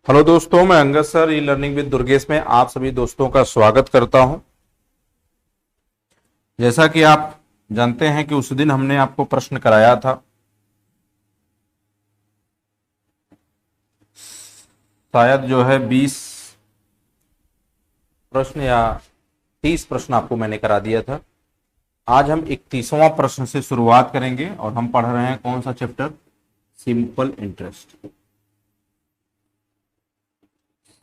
Hello दोस्तों, मैं Angad sir e learning with Durgesh में आप सभी दोस्तों का स्वागत करता हूं। जैसा कि आप जानते हैं कि उस दिन हमने आपको प्रश्न कराया था, शायद जो है 20 प्रश्न या 30 प्रश्न आपको मैंने करा दिया था। आज हम 31वां प्रश्न से शुरुआत करेंगे और हम पढ़ रहे हैं कौन सा chapter? Simple interest.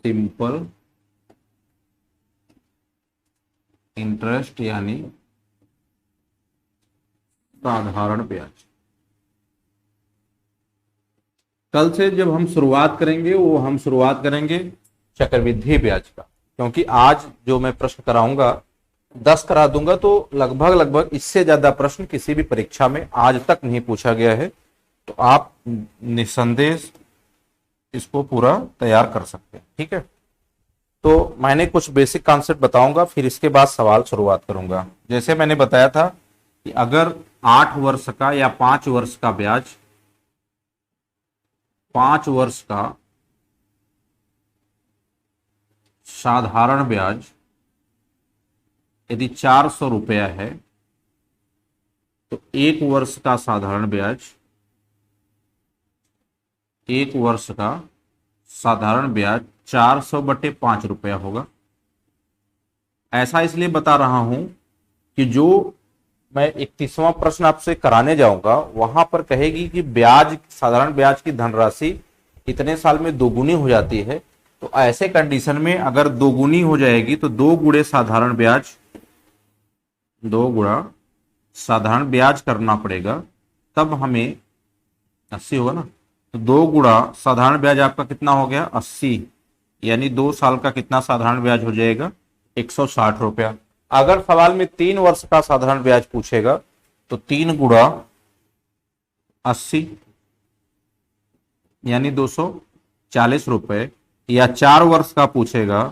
Simple interest यानी साधारण ब्याज। कल से जब हम शुरुआत करेंगे वो हम शुरुआत करेंगे चक्रवृद्धि ब्याज का, क्योंकि आज जो मैं प्रश्न कराऊंगा 10 करा दूंगा तो लगभग लगभग इससे ज्यादा प्रश्न किसी भी परीक्षा में आज तक नहीं पूछा गया है, तो आप निसंदेह इसको पूरा तैयार कर सकते हैं। ठीक है, तो मैंने कुछ बेसिक कॉन्सेप्ट बताऊंगा, फिर इसके बाद सवाल शुरुआत करूंगा। जैसे मैंने बताया था कि अगर 8 वर्ष का या 5 वर्ष का ब्याज, 5 वर्ष का साधारण ब्याज यदि 400 रुपया है तो 1 वर्ष का साधारण ब्याज, 1 वर्ष का साधारण ब्याज 400/5 रुपया होगा। ऐसा इसलिए बता रहा हूं कि जो मैं 31वां प्रश्न आपसे कराने जाऊंगा वहां पर कहेगी कि ब्याज, साधारण ब्याज की धनराशि इतने साल में दोगुनी हो जाती है, तो ऐसे कंडीशन में अगर दोगुनी हो जाएगी तो 2 गुणे साधारण ब्याज, 2 गुणा साधारण ब्याज करना पड़ेगा, तब हमें 80 होगा ना। तो 2 गुणा साधारण ब्याज आपका कितना हो गया? 80, यानी 2 साल का कितना साधारण ब्याज हो जाएगा? 160 रुपया। अगर सवाल में 3 वर्ष का साधारण ब्याज पूछेगा तो 3 गुणा 80 यानी 240 रुपए, या 4 वर्ष का पूछेगा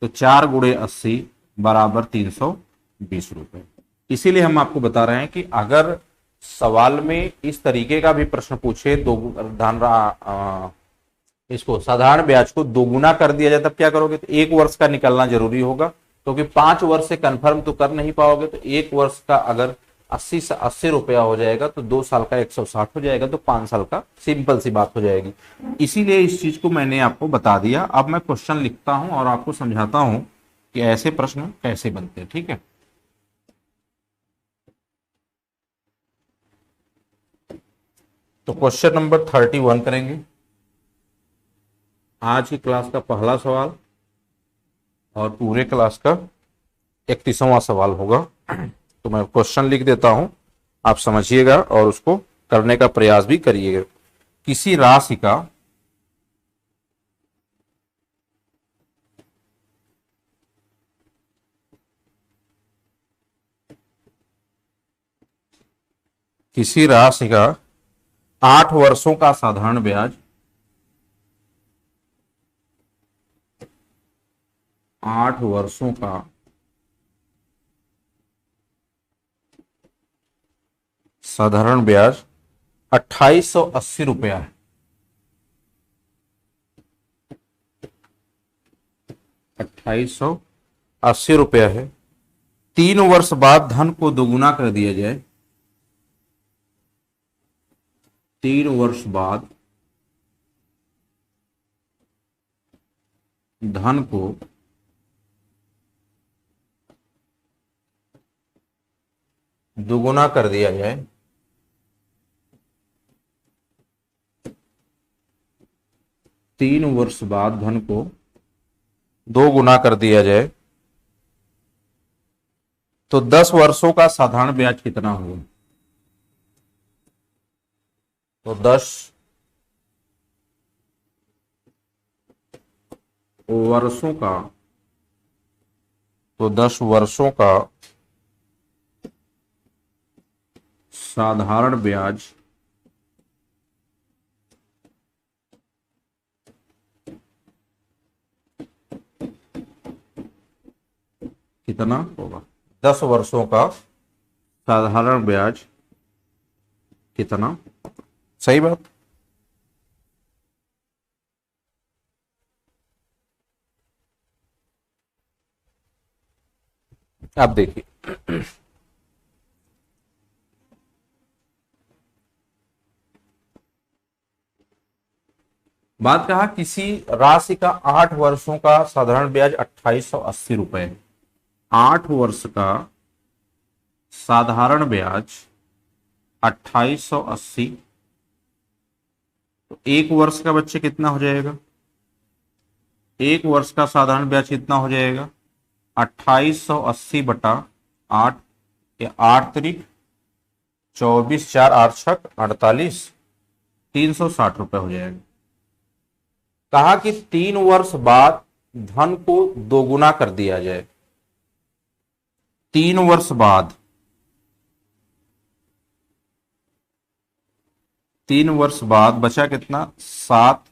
तो 4 गुणे 80 बराबर 320 रुपए। इसीलिए हम आपको बता रहे हैं कि अगर सवाल में इस तरीके का भी प्रश्न पूछे, दो इसको साधारण ब्याज को दोगुना कर दिया जाए, तब क्या करोगे? तो 1 वर्ष का निकलना जरूरी होगा, क्योंकि 5 वर्ष से कंफर्म तो कर नहीं पाओगे। तो 1 वर्ष का अगर 80 से 80 रुपया हो जाएगा तो 2 साल का 160 हो जाएगा, तो 5 साल का, सिंपल सी बात हो जाएगी। इसीलिए इस चीज को मैंने आपको बता दिया। अब मैं क्वेश्चन लिखता हूं और आपको समझाता हूं कि ऐसे प्रश्न कैसे बनते हैं। ठीक है, तो क्वेश्चन नंबर 31 करेंगे। आज की क्लास का पहला सवाल और पूरे क्लास का 31वां सवाल होगा। तो मैं क्वेश्चन लिख देता हूं, आप समझिएगा और उसको करने का प्रयास भी करिएगा। किसी राशि का किसी राशि का 8 वर्षों का साधारण ब्याज, 8 वर्षों का साधारण ब्याज 2880 रुपया है। 2880 रुपया है। 3 वर्ष बाद धन को दोगुना कर दिया जाए, 3 वर्ष बाद धन को दोगुना कर दिया जाए, 3 वर्ष बाद धन को 2 गुना कर दिया जाए, तो 10 वर्षों का साधारण ब्याज कितना होगा? तो 10 वर्षों का, तो 10 वर्षों का साधारण ब्याज कितना होगा? 10 वर्षों का साधारण ब्याज कितना? सही बात। आप देखिए, बात कहा किसी राशि का 8 वर्षों का साधारण ब्याज 2880 रुपए। 8 वर्ष का साधारण ब्याज 2880, तो 1 वर्ष का बच्चे कितना हो जाएगा? 1 वर्ष का साधारण ब्याज कितना हो जाएगा? 2880/8, या 8×3 = 24, 4×8 = 48, 360 रुपए हो जाएगा। कहा कि 3 वर्ष बाद धन को दोगुना कर दिया जाए। 3 वर्ष बाद, 3 वर्ष बाद बचा कितना? 7,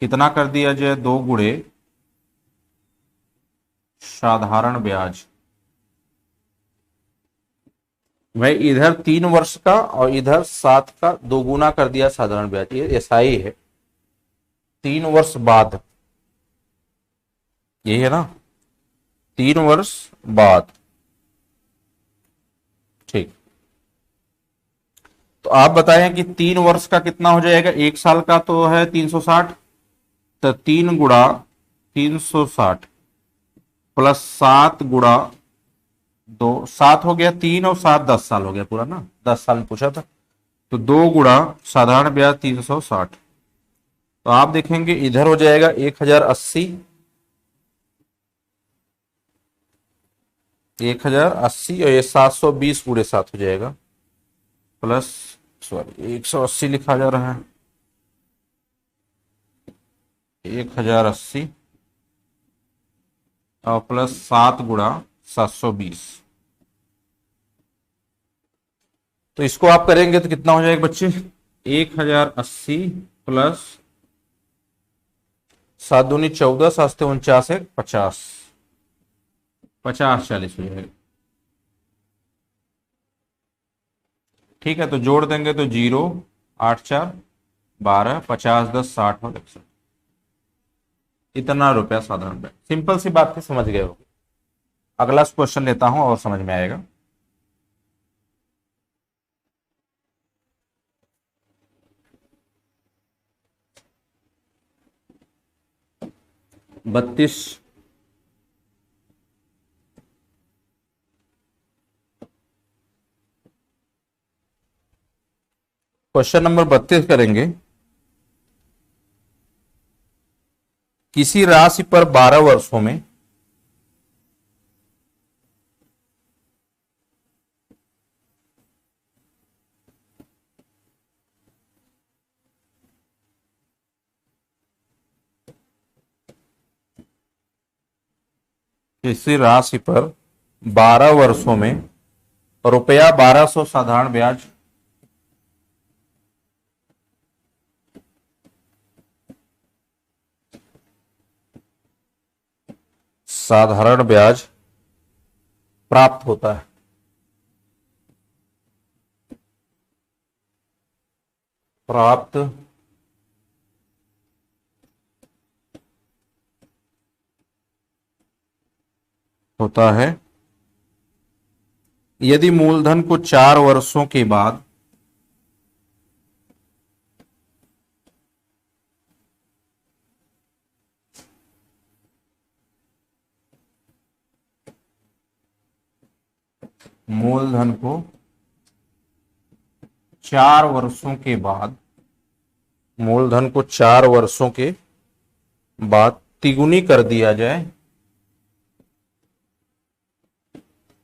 कितना कर दिया जाए? 2 गुणे साधारण ब्याज। भाई इधर 3 वर्ष का और इधर 7 का दोगुना कर दिया साधारण ब्याज, ये ऐसा ही है। 3 वर्ष बाद, यही है ना, 3 वर्ष बाद। ठीक, तो आप बताएं कि 3 वर्ष का कितना हो जाएगा? 1 साल का तो है 360, तो 3×360 प्लस 7×2, 7 हो गया 3 और 7 10 साल हो गया पूरा ना, 10 साल में पूछा था। तो 2 गुणा साधारण ब्याज 360, तो आप देखेंगे इधर हो जाएगा 1080, 1080 और ये 720×7 हो जाएगा, प्लस, सॉरी 180 लिखा जा रहा है, 1080 और प्लस 7×720। तो इसको आप करेंगे तो कितना हो जाएगा बच्चे? 1080 प्लस 7×2 = 14, 7×49 = 50, 50/40 हो जाएगा। ठीक है, तो जोड़ देंगे तो 0, 8×4 = 12, 50×10 = 60 और 61, इतना रुपया साधारण ब्याज। सिंपल सी बात थी, समझ गए हो। अगला क्वेश्चन लेता हूं और समझ में आएगा। बत्तीस, क्वेश्चन नंबर 32 करेंगे। किसी राशि पर 12 वर्षों में किसी राशि पर 12 वर्षों में रुपया 1200 साधारण ब्याज, साधारण ब्याज प्राप्त होता है। प्राप्त होता है यदि मूलधन को 4 वर्षों के बाद मूलधन को 4 वर्षों के बाद, मूलधन को 4 वर्षों के बाद तिगुनी कर दिया जाए,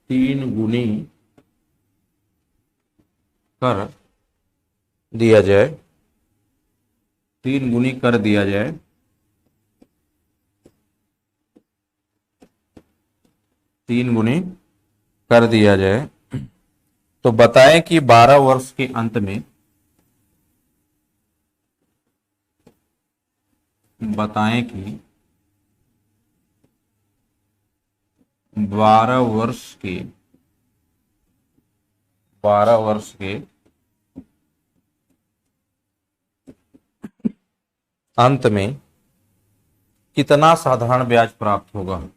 3 गुनी कर दिया जाए, 3 गुनी कर दिया जाए, तीन गुनी कर दिया जाए, तो बताएं कि 12 वर्ष के अंत में, बताएं कि 12 वर्ष के, 12 वर्ष के अंत में कितना साधारण ब्याज प्राप्त होगा।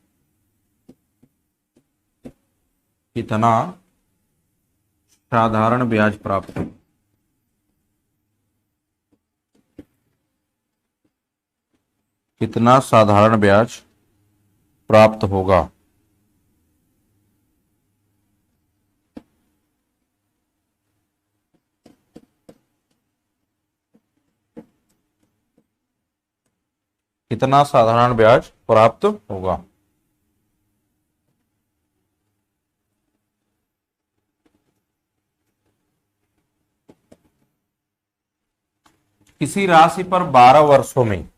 कितना साधारण ब्याज प्राप्त कितना साधारण ब्याज प्राप्त होगा। कितना साधारण ब्याज प्राप्त होगा। किसी राशि पर 12 वर्षों में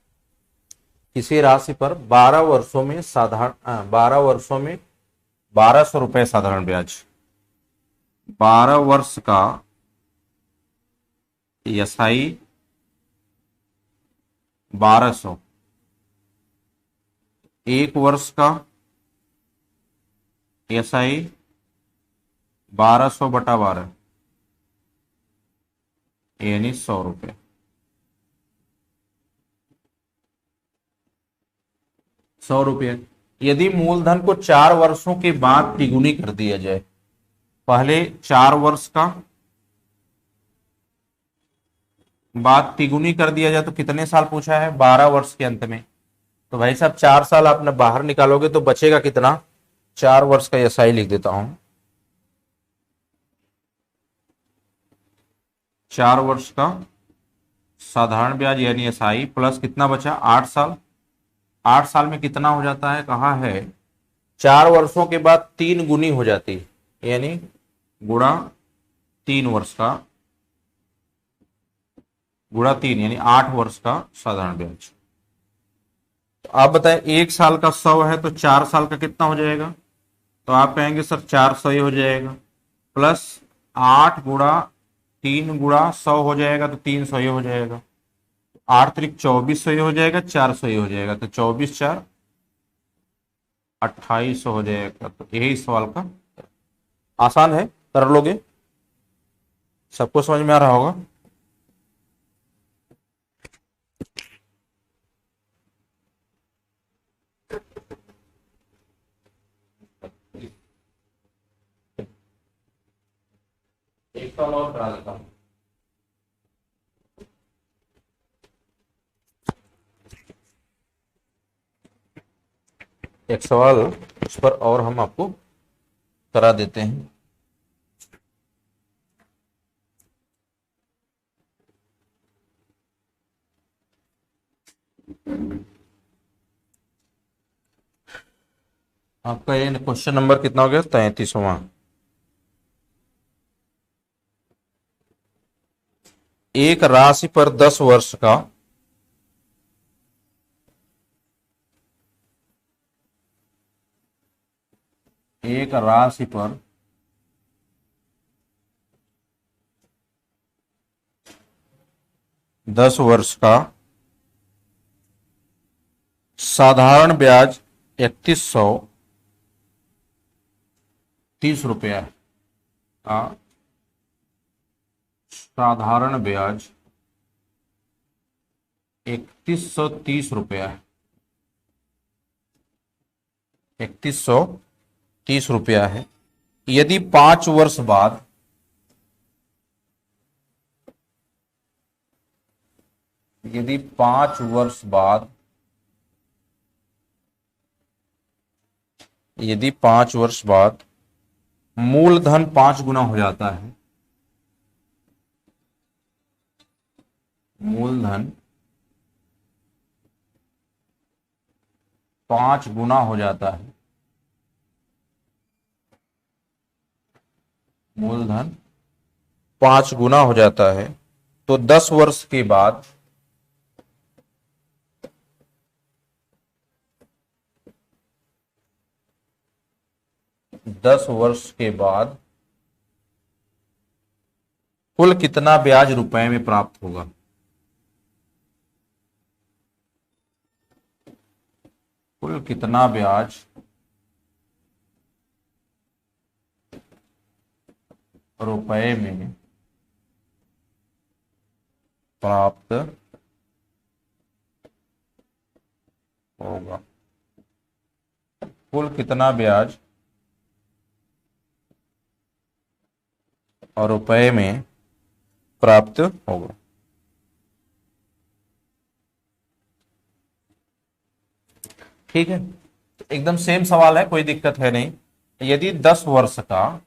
किसी राशि पर 12 वर्षों में साधारण 12 वर्षों में 1200 रुपए साधारण ब्याज। 12 वर्ष का एसआई 1200। 1 वर्ष का एसआई 1200/12 यानी 100 रुपये। 100 रुपये। यदि मूलधन को 4 वर्षों के बाद तिगुनी कर दिया जाए, पहले 4 वर्ष का बाद तिगुनी कर दिया जाए तो कितने साल पूछा है, 12 वर्ष के अंत में। तो भाई साहब 4 साल आपने बाहर निकालोगे तो बचेगा कितना, 4 वर्ष का एसआई लिख देता हूं। 4 वर्ष का साधारण ब्याज यानी एसआई प्लस कितना बचा, 8 साल। 8 साल में कितना हो जाता है, कहा है 4 वर्षों के बाद 3 गुनी हो जाती है यानी गुणा 3 वर्ष का गुणा 3 यानी 8 वर्ष का साधारण ब्याज। तो आप बताएं 1 साल का 100 है तो 4 साल का कितना हो जाएगा। तो आप कहेंगे सर 400 ही हो जाएगा, प्लस 8 गुणा 3 गुणा 100 हो जाएगा तो 300 ही हो जाएगा। 8×3 = 2400 ही हो जाएगा, 400 ही हो जाएगा। तो 24×4 = 2800 हो जाएगा। तो यही सवाल का आसान है, कर लोगे, सबको समझ में आ रहा होगा। एक सवाल और करा देता हूं। एक सवाल इस पर और हम आपको करा देते हैं। आपका ये क्वेश्चन नंबर कितना हो गया, 33वां। एक राशि पर 10 वर्ष का एक राशि पर 10 वर्ष का साधारण ब्याज 3130 रुपया का साधारण ब्याज 3130 रुपया है। 3130 रुपया है। यदि 5 वर्ष बाद यदि 5 वर्ष बाद यदि 5 वर्ष बाद मूलधन 5 गुना हो जाता है, मूलधन 5 गुना हो जाता है, मूलधन 5 गुना हो जाता है, तो 10 वर्ष के बाद 10 वर्ष के बाद कुल कितना ब्याज रुपए में प्राप्त होगा। कुल कितना ब्याज रुपए में प्राप्त होगा। कुल कितना ब्याज और रुपए में प्राप्त होगा। ठीक है, तो एकदम सेम सवाल है, कोई दिक्कत है नहीं। यदि 10 वर्ष का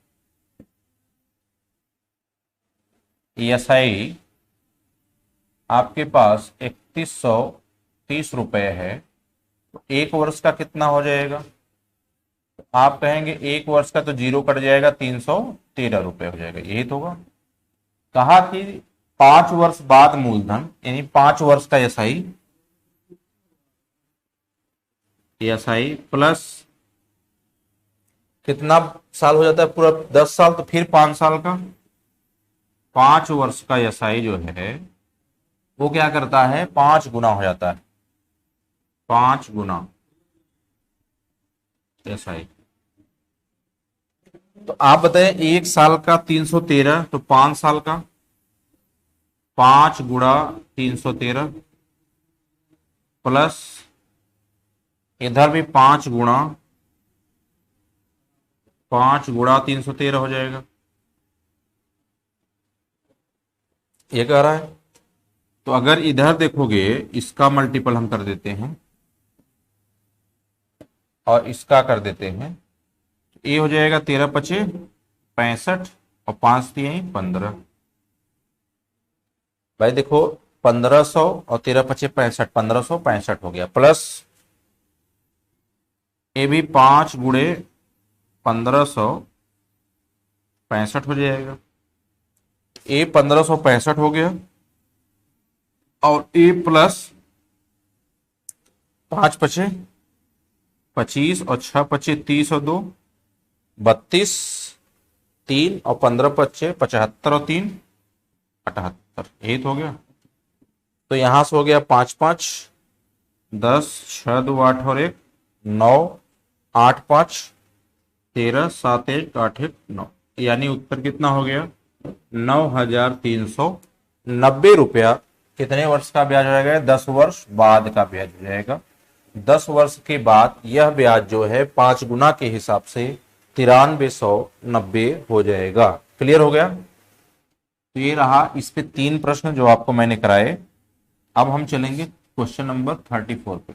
ईएसआई आपके पास 3130 रुपए है, तो एक वर्ष का कितना हो जाएगा? आप कहेंगे एक वर्ष का तो जीरो कट जाएगा, 313 रुपए हो जाएगा, यही तो होगा। कहा कि 5 वर्ष बाद मूलधन, यानी 5 वर्ष का एसआई, एसआई प्लस कितना साल हो जाता है पूरा? 10 साल, तो फिर 5 साल का। 5 वर्ष का एसआई जो है वो क्या करता है? 5 गुना हो जाता है, 5 गुना एसआई। तो आप बताएं, एक साल का 313, तो 5 साल का 5 गुणा 313 प्लस इधर भी 5 गुणा 313 हो जाएगा, ये कह रहा है। तो अगर इधर देखोगे, इसका मल्टीपल हम कर देते हैं और इसका कर देते हैं, तो ये हो जाएगा 13×5 = 65 और 5×3 = 15। भाई देखो, 1500 और 13×5 = 65, 1565 हो गया, प्लस ये भी 5×1565 हो जाएगा, ए 1565 हो गया, और ए प्लस 5×5 = 25 और 6×5 = 30 और 2 32, 3 और 15×5 = 75 और 3 78, यही तो हो गया। तो यहां से हो गया 5×5 10, 6×2 8 और 1 9, 8×5 13, 7×1 8×1 9, यानी उत्तर कितना हो गया? 9390 रुपया। कितने वर्ष का ब्याज हो जाएगा? 10 वर्ष बाद का ब्याज हो जाएगा। 10 वर्ष के बाद यह ब्याज जो है 5 गुना के हिसाब से 9390 हो जाएगा। क्लियर हो गया? तो ये रहा इस पे 3 प्रश्न जो आपको मैंने कराए। अब हम चलेंगे क्वेश्चन नंबर 34 पे।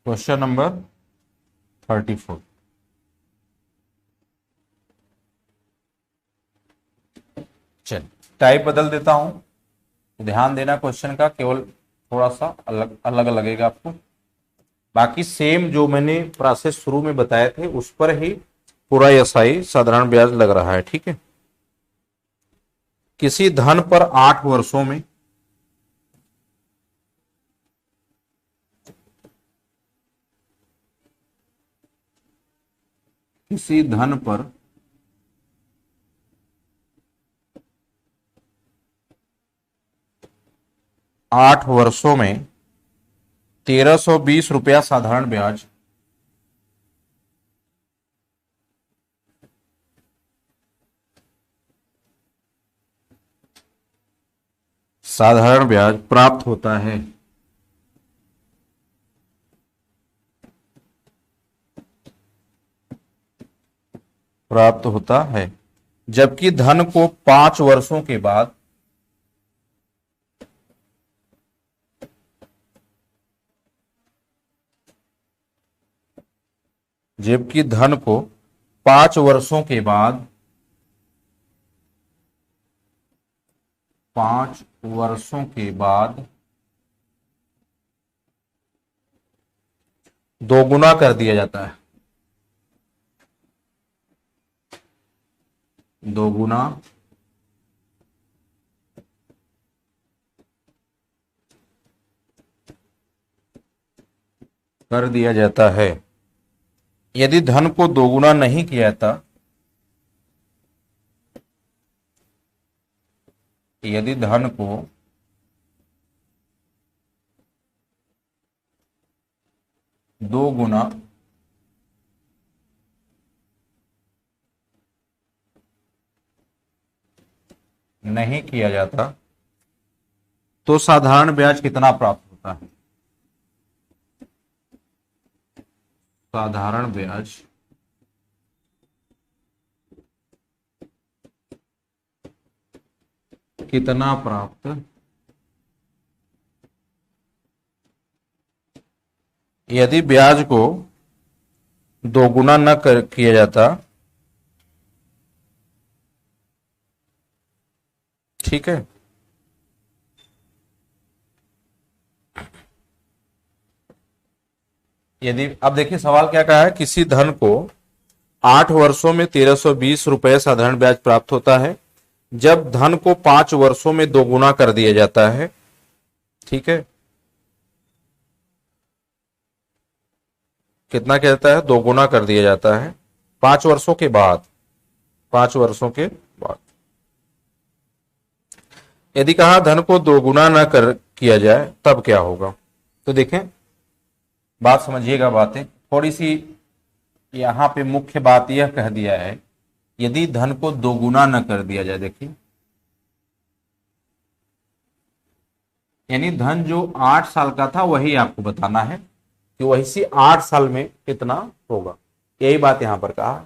क्वेश्चन नंबर 34, चल टाइप बदल देता हूं, ध्यान देना क्वेश्चन का, केवल थोड़ा सा अलग अलग लगेगा आपको। बाकी सेम जो मैंने प्रोसेस शुरू में बताए थे उस पर ही पूरा एसआई साधारण ब्याज लग रहा है। ठीक है, किसी धन पर 8 वर्षों में किसी धन पर 8 वर्षों में 1320 रुपया साधारण ब्याज प्राप्त होता है। जबकि धन को 5 वर्षों के बाद जबकि धन को 5 वर्षों के बाद 5 वर्षों के बाद दोगुना कर दिया जाता है। दोगुना कर दिया जाता है। यदि धन को दोगुना नहीं किया जाता, यदि धन को दो गुना नहीं किया जाता तो साधारण ब्याज कितना प्राप्त होता है? साधारण ब्याज कितना प्राप्त यदि ब्याज को दोगुना न किया जाता। ठीक है, यदि अब देखिए सवाल क्या कहा है, किसी धन को 8 वर्षों में 1320 रुपए साधारण ब्याज प्राप्त होता है जब धन को 5 वर्षों में दोगुना कर दिया जाता है। ठीक है, कितना कहता है, दोगुना कर दिया जाता है 5 वर्षों के बाद। 5 वर्षों के बाद यदि कहा धन को दोगुना न कर किया जाए तब क्या होगा। तो देखें, बात समझिएगा, बातें थोड़ी सी यहां पे मुख्य बात यह कह दिया है, यदि धन को दोगुना न कर दिया जाए। देखिए, यानी धन जो 8 साल का था वही आपको बताना है कि वही से 8 साल में कितना होगा, यही बात यहां पर कहा।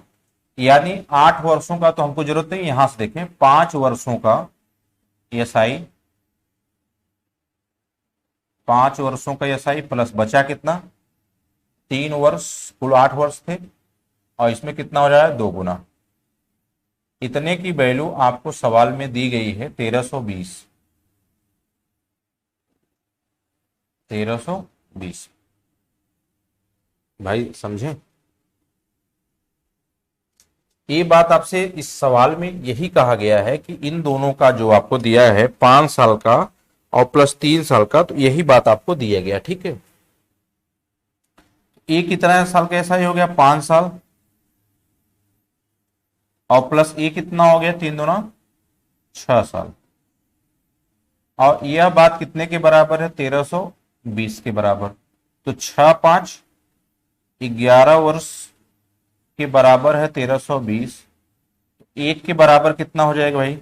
यानी 8 वर्षों का तो हमको जरूरत नहीं, यहां से देखें 5 वर्षों का एसआई, 5 वर्षों का एसआई प्लस बचा कितना 3 वर्ष, कुल 8 वर्ष थे, और इसमें कितना हो जाए दोगुना। इतने की वैल्यू आपको सवाल में दी गई है 1320। 1320 भाई समझे, ये बात आपसे इस सवाल में यही कहा गया है कि इन दोनों का जो आपको दिया है 5 साल का और प्लस 3 साल का, तो यही बात आपको दिया गया। ठीक है, एक कितना साल का ऐसा ही हो गया 5 साल, और प्लस ए कितना हो गया 3 दूना 6 साल, और यह बात कितने के बराबर है 1320 के बराबर। तो 6 5 11 वर्ष के बराबर है 1320। एक के बराबर कितना हो जाएगा भाई,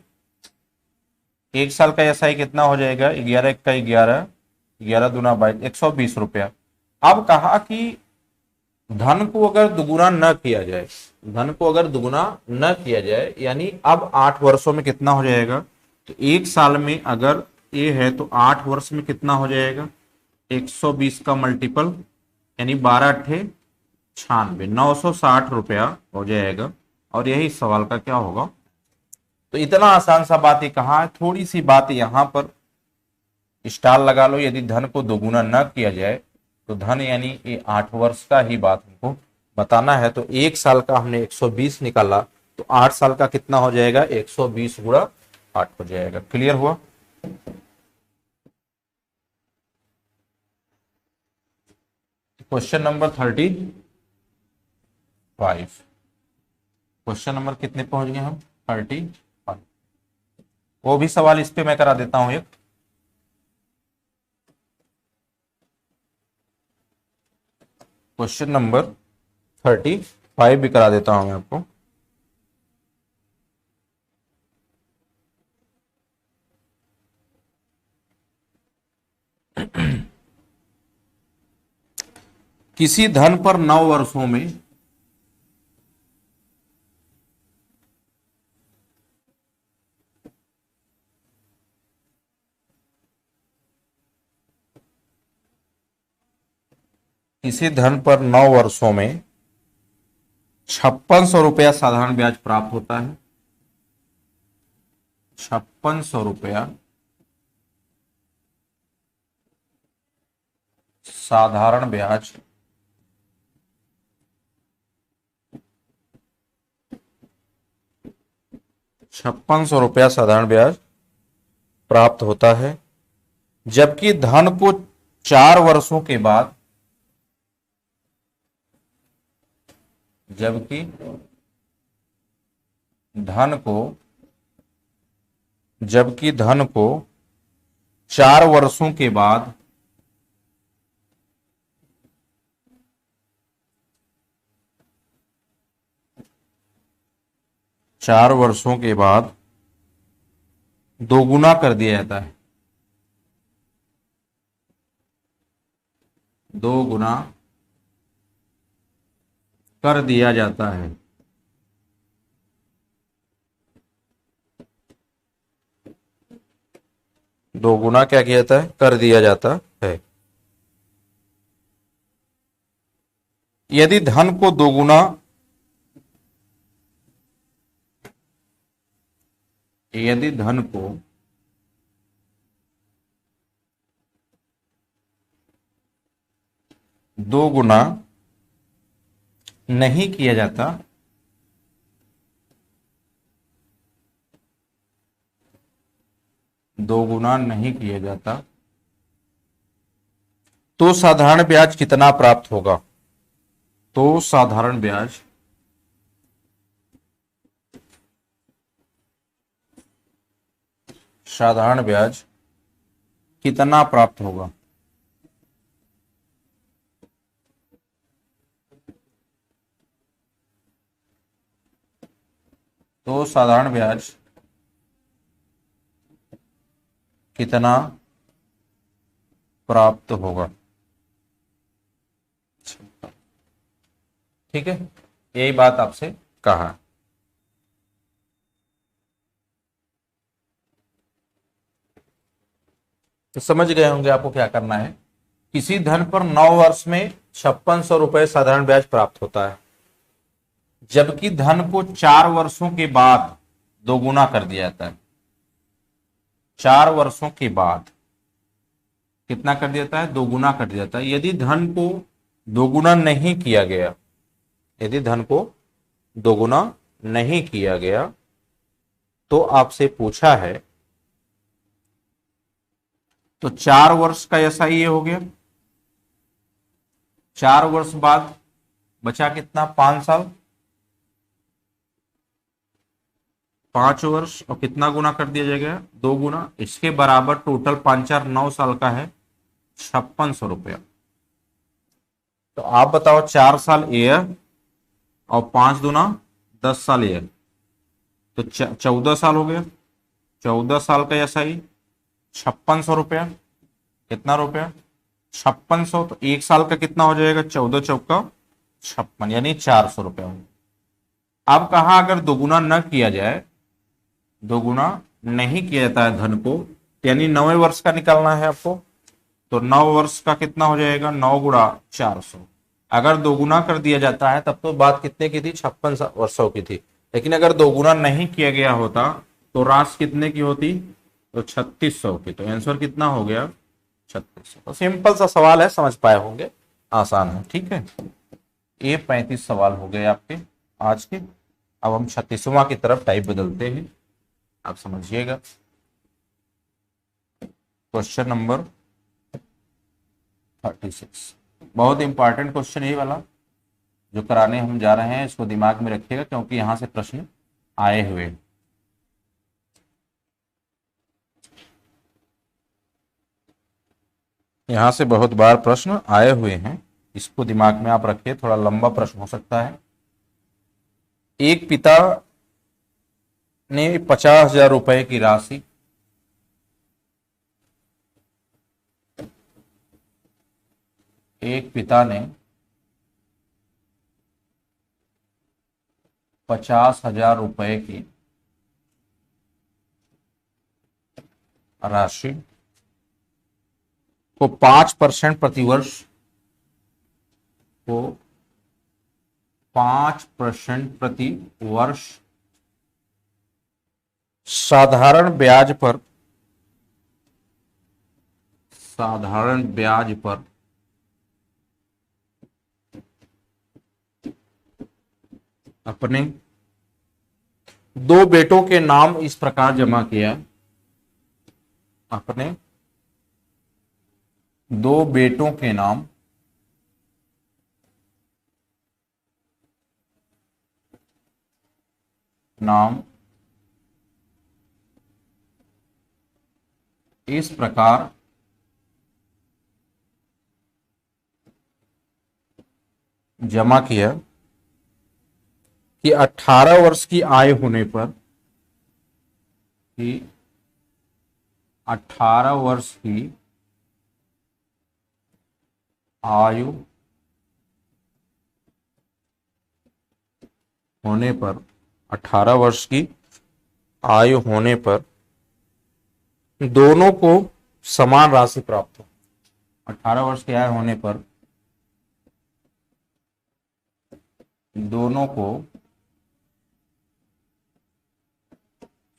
1 साल का एसआई कितना हो जाएगा 11 का 11, 11 दूना 22, 120 रुपया। अब कहा कि धन को अगर दुगुना न किया जाए, धन को अगर दुगुना न किया जाए, यानी अब 8 वर्षों में कितना हो जाएगा, तो 1 साल में अगर ए है तो 8 वर्ष में कितना हो जाएगा 120 का मल्टीपल, यानी 12×8 = 96, 960 रुपया हो जाएगा। और यही सवाल का क्या होगा। तो इतना आसान सा बात ये कहा है, थोड़ी सी बात यहां पर स्टार लगा लो, यदि धन को दोगुना न किया जाए तो धन यानी ये 8 वर्ष का ही बात हमको बताना है। तो 1 साल का हमने 120 निकाला, तो 8 साल का कितना हो जाएगा 120 × 8 हो जाएगा। क्लियर हुआ। क्वेश्चन नंबर 35, क्वेश्चन नंबर कितने पहुंच गए हम 35। वो भी सवाल इस पे मैं करा देता हूं एक। क्वेश्चन नंबर 35 भी करा देता हूं मैं आपको। किसी धन पर 9 वर्षों में किसी धन पर 9 वर्षों में 5600 रुपया साधारण ब्याज प्राप्त होता है। 5600 रुपया साधारण ब्याज ₹5600 साधारण ब्याज प्राप्त होता है, जबकि धन को 4 वर्षों के बाद, जबकि धन को 4 वर्षों के बाद 4 वर्षों के बाद दोगुना कर दिया जाता है, दोगुना कर दिया जाता है। दोगुना क्या किया जाता है, कर दिया जाता है। यदि धन को दोगुना यदि धन को दो गुना नहीं किया जाता दो गुना नहीं किया जाता तो साधारण ब्याज कितना प्राप्त होगा। तो साधारण ब्याज साधारण ब्याज कितना प्राप्त होगा। तो साधारण ब्याज कितना प्राप्त होगा। ठीक है, यही बात आपसे कहा। तो समझ गए होंगे आपको क्या करना है। किसी धन पर 9 वर्ष में 5600 रुपए साधारण ब्याज प्राप्त होता है, जबकि धन को 4 वर्षों के बाद दोगुना कर दिया जाता है। 4 वर्षों के बाद कितना कर दिया जाता है, दोगुना कर दिया जाता है। यदि धन को दोगुना नहीं किया गया, यदि धन को दोगुना नहीं किया गया तो आपसे पूछा है, तो 4 वर्ष का ऐसा ये हो गया। 4 वर्ष बाद बचा कितना, 5 साल, 5 वर्ष और कितना गुना कर दिया जाएगा, 2 गुना। इसके बराबर टोटल 5 4 9 साल का है 5600 रुपया। तो आप बताओ, 4 साल ईयर और 5 दूना 10 साल ईयर, तो 14 साल हो गया। 14 साल का ऐसा ही 5600 रुपया। कितना रुपया, 5600। तो 1 साल का कितना हो जाएगा, 14 चौका 56, यानी 400 रुपया। अब कहा अगर दोगुना न किया जाए, दोगुना नहीं किया जाता है धन को, यानी 9वें वर्ष का निकालना है आपको। तो 9 वर्ष का कितना हो जाएगा, 9 गुणा 400। अगर दोगुना कर दिया जाता है तब तो बात कितने की थी, 56 वर्षों की थी। लेकिन अगर दोगुना नहीं किया गया होता तो राशि कितने की होती, तो 3600 की। तो आंसर कितना हो गया, 3600। तो सिंपल सा सवाल है, समझ पाए होंगे, आसान है। ठीक है, ये 35 सवाल हो गए आपके आज के। अब हम 36वां की तरफ टाइप बदलते हैं, आप समझिएगा। क्वेश्चन नंबर 36, बहुत इंपॉर्टेंट क्वेश्चन ये वाला जो कराने हम जा रहे हैं, इसको दिमाग में रखिएगा क्योंकि यहां से प्रश्न आए हुए। यहां से बहुत बार प्रश्न आए हुए हैं, इसको दिमाग में आप रखिए, थोड़ा लंबा प्रश्न हो सकता है। एक पिता ने 50,000 रुपए की राशि एक पिता ने 50,000 रुपए की राशि को 5% प्रतिवर्ष को 5% प्रति वर्ष साधारण ब्याज पर अपने 2 बेटों के नाम इस प्रकार जमा किया। अपने 2 बेटों के नाम इस प्रकार जमा किया कि 18 वर्ष की आयु होने पर, कि 18 वर्ष की आयु होने पर 18 वर्ष की आयु होने पर दोनों को समान राशि प्राप्त हो। 18 वर्ष की आयु होने पर दोनों को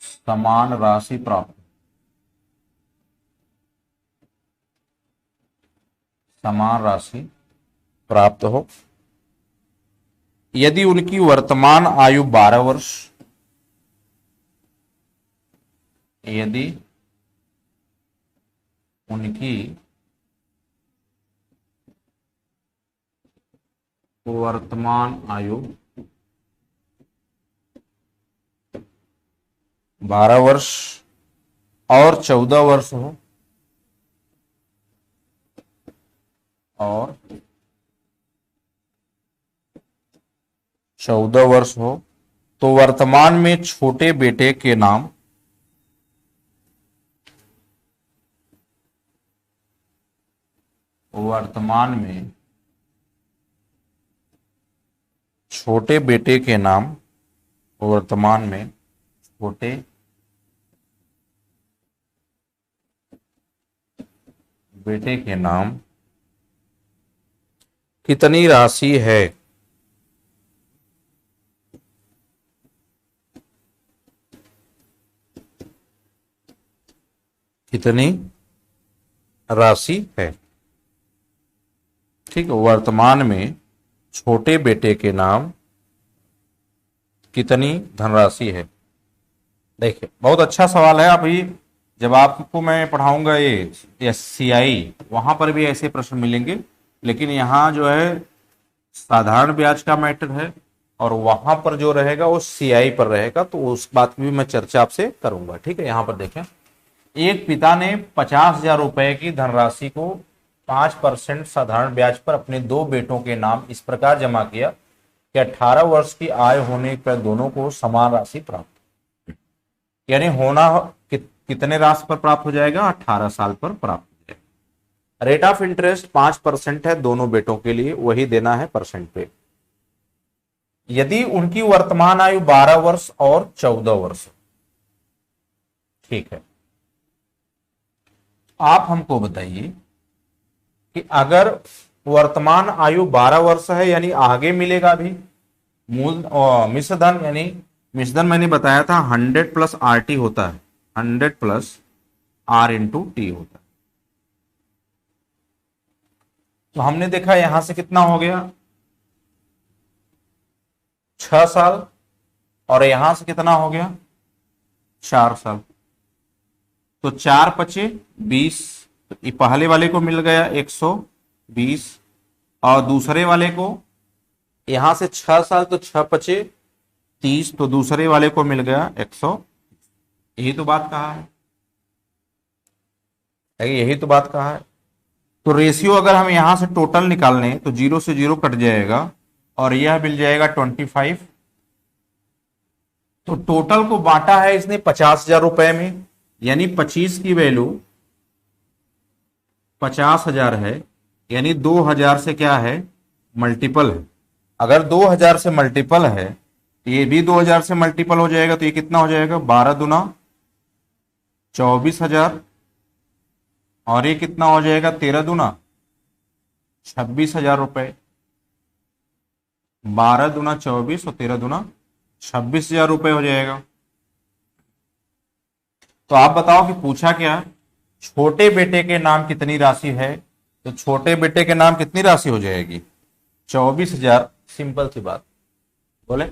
समान राशि प्राप्त, समान राशि प्राप्त हो यदि उनकी वर्तमान आयु 12 वर्ष, यदि उनकी वर्तमान आयु 12 वर्ष और 14 वर्ष हो, और 14 वर्ष हो, तो वर्तमान में छोटे बेटे के नाम, वर्तमान में छोटे बेटे के नाम, वर्तमान में छोटे बेटे के नाम कितनी राशि है, कितनी राशि है। ठीक है, वर्तमान में छोटे बेटे के नाम कितनी धनराशि है। देखिए बहुत अच्छा सवाल है। अभी जब आपको मैं पढ़ाऊंगा ये SCI, वहां पर भी ऐसे प्रश्न मिलेंगे, लेकिन यहाँ जो है साधारण ब्याज का मैटर है और वहां पर जो रहेगा वो CI पर रहेगा, तो उस बात की भी मैं चर्चा आपसे करूंगा। ठीक है, यहाँ पर देखें, एक पिता ने 50,000 रुपए की धनराशि को 5% साधारण ब्याज पर अपने दो बेटों के नाम इस प्रकार जमा किया कि 18 वर्ष की आयु होने पर दोनों को समान राशि प्राप्त, यानी होना कितने राशि पर प्राप्त हो जाएगा, 18 साल पर प्राप्त हो जाएगा। रेट ऑफ इंटरेस्ट 5% है दोनों बेटों के लिए, वही देना है परसेंट पे। यदि उनकी वर्तमान आयु 12 वर्ष और 14 वर्ष। ठीक है, आप हमको बताइए कि अगर वर्तमान आयु 12 वर्ष है, यानी आगे मिलेगा भी मूल मिश्र धन, यानी मिश्र धन मैंने बताया था 100 प्लस RT होता है, 100 प्लस R इंटू टी होता है। तो हमने देखा यहां से कितना हो गया 6 साल, और यहां से कितना हो गया 4 साल, तो 4 पचे 20, तो पहले वाले को मिल गया 120, और दूसरे वाले को यहां से 6 साल तो 6 पचे 30, तो दूसरे वाले को मिल गया 100। यही तो बात कहा है, यही तो बात कहा है। तो रेशियो अगर हम यहां से टोटल निकाल लें तो 0 से 0 कट जाएगा और यह मिल जाएगा 25। तो टोटल को बांटा है इसने 50,000 रुपए में, यानी 25 की वैल्यू 50,000 है, यानी 2,000 से क्या है मल्टीपल है। अगर 2,000 से मल्टीपल है तो ये भी 2,000 से मल्टीपल हो जाएगा, तो ये कितना हो जाएगा 12 दूना 24,000, और ये कितना हो जाएगा 13 दूना 26,000 रुपए। 12 दूना 24 और 13 दूना 26,000 रुपए हो जाएगा। तो आप बताओ कि पूछा क्या, छोटे बेटे के नाम कितनी राशि है, तो छोटे बेटे के नाम कितनी राशि हो जाएगी 24,000। सिंपल सी बात, बोले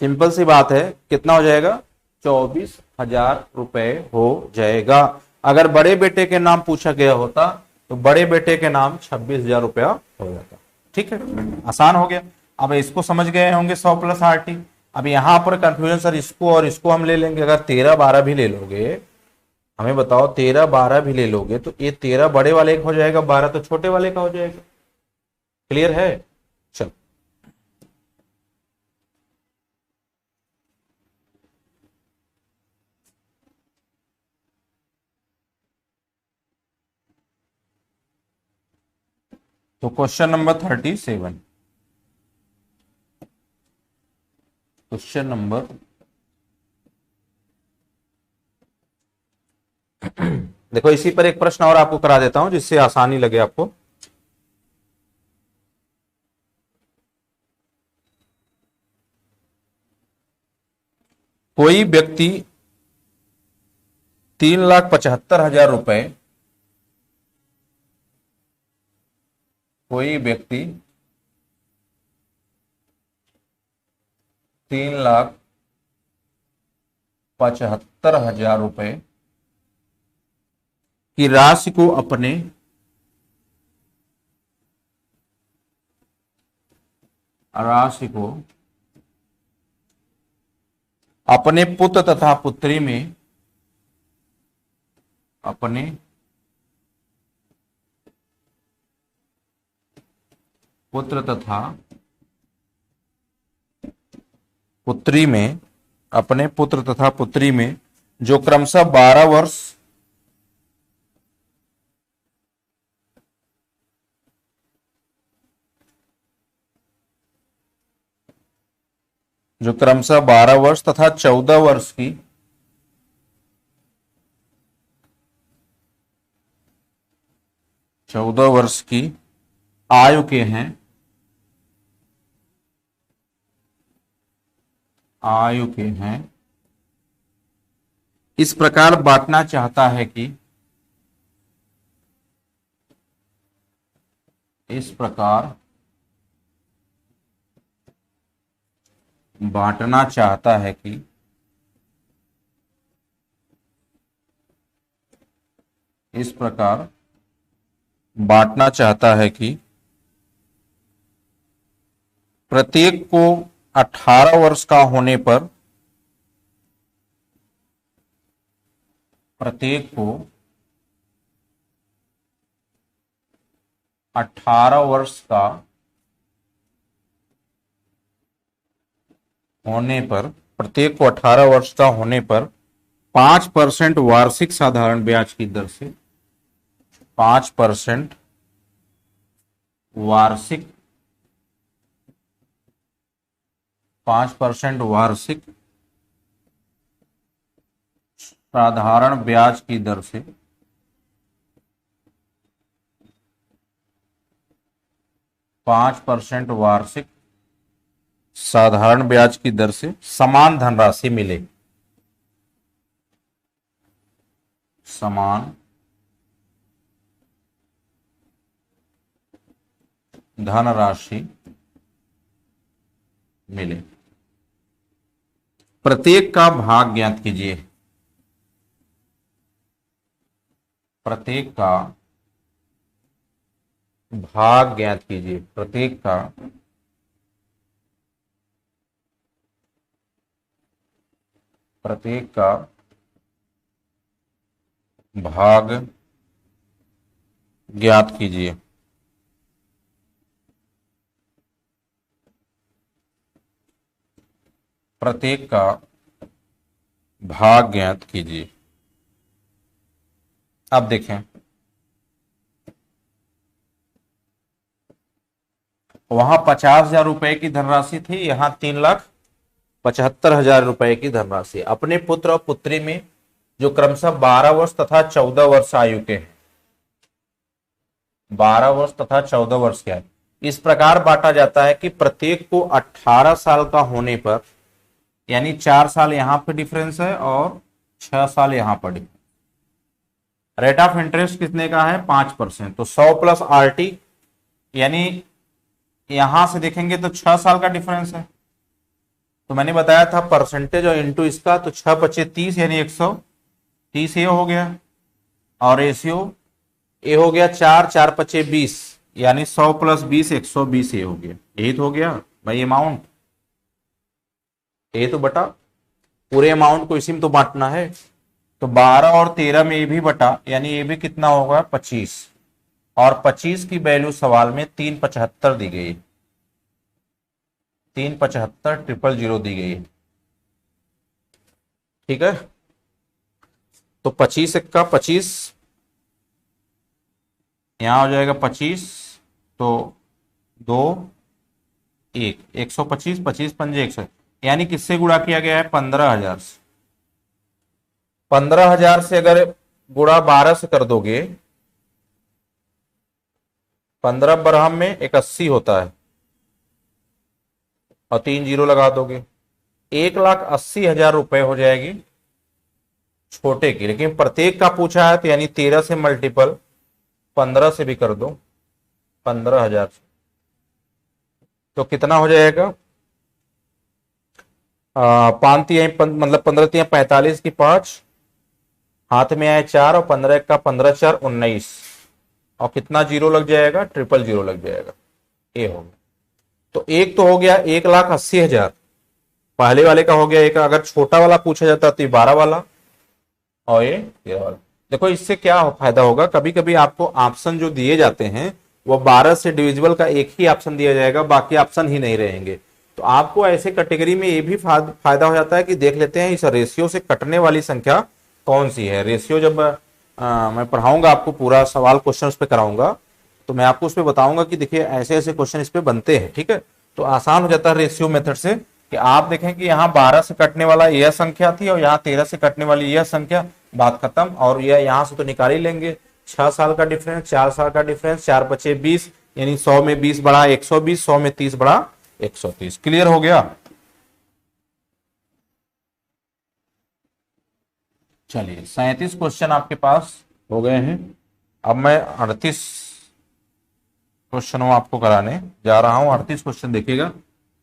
सिंपल सी बात है, कितना हो जाएगा 24,000 रुपए हो जाएगा। अगर बड़े बेटे के नाम पूछा गया होता तो बड़े बेटे के नाम 26,000 रुपया हो जाता। ठीक है, आसान हो गया। अब इसको समझ गए होंगे 100 प्लस RT। अब यहां पर कंफ्यूजन सर इसको और इसको हम ले लेंगे, अगर 13-12 भी ले लोगे, हमें बताओ 13-12 भी ले लोगे तो ये 13 बड़े वाले का हो जाएगा, 12 तो छोटे वाले का हो जाएगा। क्लियर है, चल तो क्वेश्चन नंबर 37, क्वेश्चन नंबर देखो इसी पर एक प्रश्न और आपको करा देता हूं जिससे आसानी लगे आपको। कोई व्यक्ति 3,75,000 रुपए, कोई व्यक्ति 3,75,000 रुपए की राशि को अपने पुत्र तथा पुत्री में, अपने पुत्र तथा पुत्री में, अपने पुत्र तथा पुत्री में जो क्रमशः 12 वर्ष जो क्रमशः 12 वर्ष तथा 14 वर्ष की आयु के हैं, इस प्रकार बांटना चाहता है कि, इस प्रकार बांटना चाहता है कि इस प्रकार बांटना चाहता है कि प्रत्येक को 18 वर्ष का होने पर, प्रत्येक को 18 वर्ष का होने पर, प्रत्येक को 18 वर्ष का होने पर 5% वार्षिक साधारण ब्याज की दर से, 5% वार्षिक 5% वार्षिक साधारण ब्याज की दर से, 5% वार्षिक साधारण ब्याज की दर से समान धनराशि मिले, समान धनराशि मिले। प्रत्येक का भाग ज्ञात कीजिए, प्रत्येक का भाग ज्ञात कीजिए, प्रत्येक का भाग ज्ञात कीजिए। प्रत्येक का भाग ज्ञात कीजिए। अब देखें, वहां 50,000 रुपए की धनराशि थी, यहां 3,75,000 रुपए की धनराशि। अपने पुत्र और पुत्री में जो क्रमशः 12 वर्ष तथा 14 वर्ष आयु के हैं, 12 वर्ष तथा 14 वर्ष के हैं, इस प्रकार बांटा जाता है कि प्रत्येक को 18 साल का होने पर, यानी 4 साल यहां पर डिफरेंस है और 6 साल यहां पर डिफरेंस। रेट ऑफ इंटरेस्ट कितने का है? 5%। तो 100 प्लस RT, यानी यहां से देखेंगे तो 6 साल का डिफरेंस है। तो मैंने बताया था परसेंटेज और इंटू इसका, तो 6 पचे 30 यानी 130 ये हो गया, और रेशियो ए हो गया 4, 4 पचे 20 यानी 100 प्लस 20 120 ये हो गया। यही तो हो गया भाई अमाउंट। ये तो बटा पूरे अमाउंट को इसी में तो बांटना है। तो 12 और 13 में ये भी बटा, यानी ये भी कितना होगा 25, और 25 की वैल्यू सवाल में 375 दी गई, 375,000 दी गई है। ठीक है, तो 25 का 25 यहां हो जाएगा 25, तो 2 1 125, 25 पंजे 100, यानी किससे गुणा किया गया है? 15,000 से। 15,000 से अगर गुणा 12 से कर दोगे, 15 बरहम में एक 80 होता है और 3 जीरो लगा दोगे, 1,80,000 रुपए हो जाएगी छोटे की। लेकिन प्रत्येक का पूछा है तो यानी 13 से मल्टीपल 15 से भी कर दो, 15,000 से, तो कितना हो जाएगा? मतलब 15 तिया 45 की 5, हाथ में आए 4 और 15 का 15 4 19, और कितना जीरो लग जाएगा? 000 लग जाएगा। ये हो गया। तो एक तो हो गया 1,80,000, पहले वाले का हो गया एक। अगर छोटा वाला पूछा जाता तो 12 वाला और ये 13 वाला। देखो इससे क्या फायदा होगा, कभी कभी आपको ऑप्शन जो दिए जाते हैं वो 12 से डिविजिबल का एक ही ऑप्शन दिया जाएगा, बाकी ऑप्शन ही नहीं रहेंगे। तो आपको ऐसे कैटेगरी में ये भी फायदा हो जाता है कि देख लेते हैं इस रेशियो से कटने वाली संख्या कौन सी है। रेशियो जब मैं पढ़ाऊंगा आपको, पूरा सवाल क्वेश्चन उस पर कराऊंगा, तो मैं आपको उस पर बताऊंगा कि देखिए ऐसे ऐसे क्वेश्चन इस पे बनते हैं। ठीक है, तो आसान हो जाता है रेशियो मेथड से कि आप देखें कि यहाँ 12 से कटने वाला यह संख्या थी और यहाँ 13 से कटने वाली यह संख्या, बात खत्म। और यह यहाँ से तो निकाल ही लेंगे, 6 साल का डिफरेंस, 4 साल का डिफरेंस, 4 बचे 20, यानी 100 में 20 बढ़ा 120, 100 में 30 बढ़ा 130। क्लियर हो गया? चलिए 37 क्वेश्चन आपके पास हो गए हैं। अब मैं 38 क्वेश्चनों आपको कराने जा रहा हूं। 38 क्वेश्चन देखिएगा,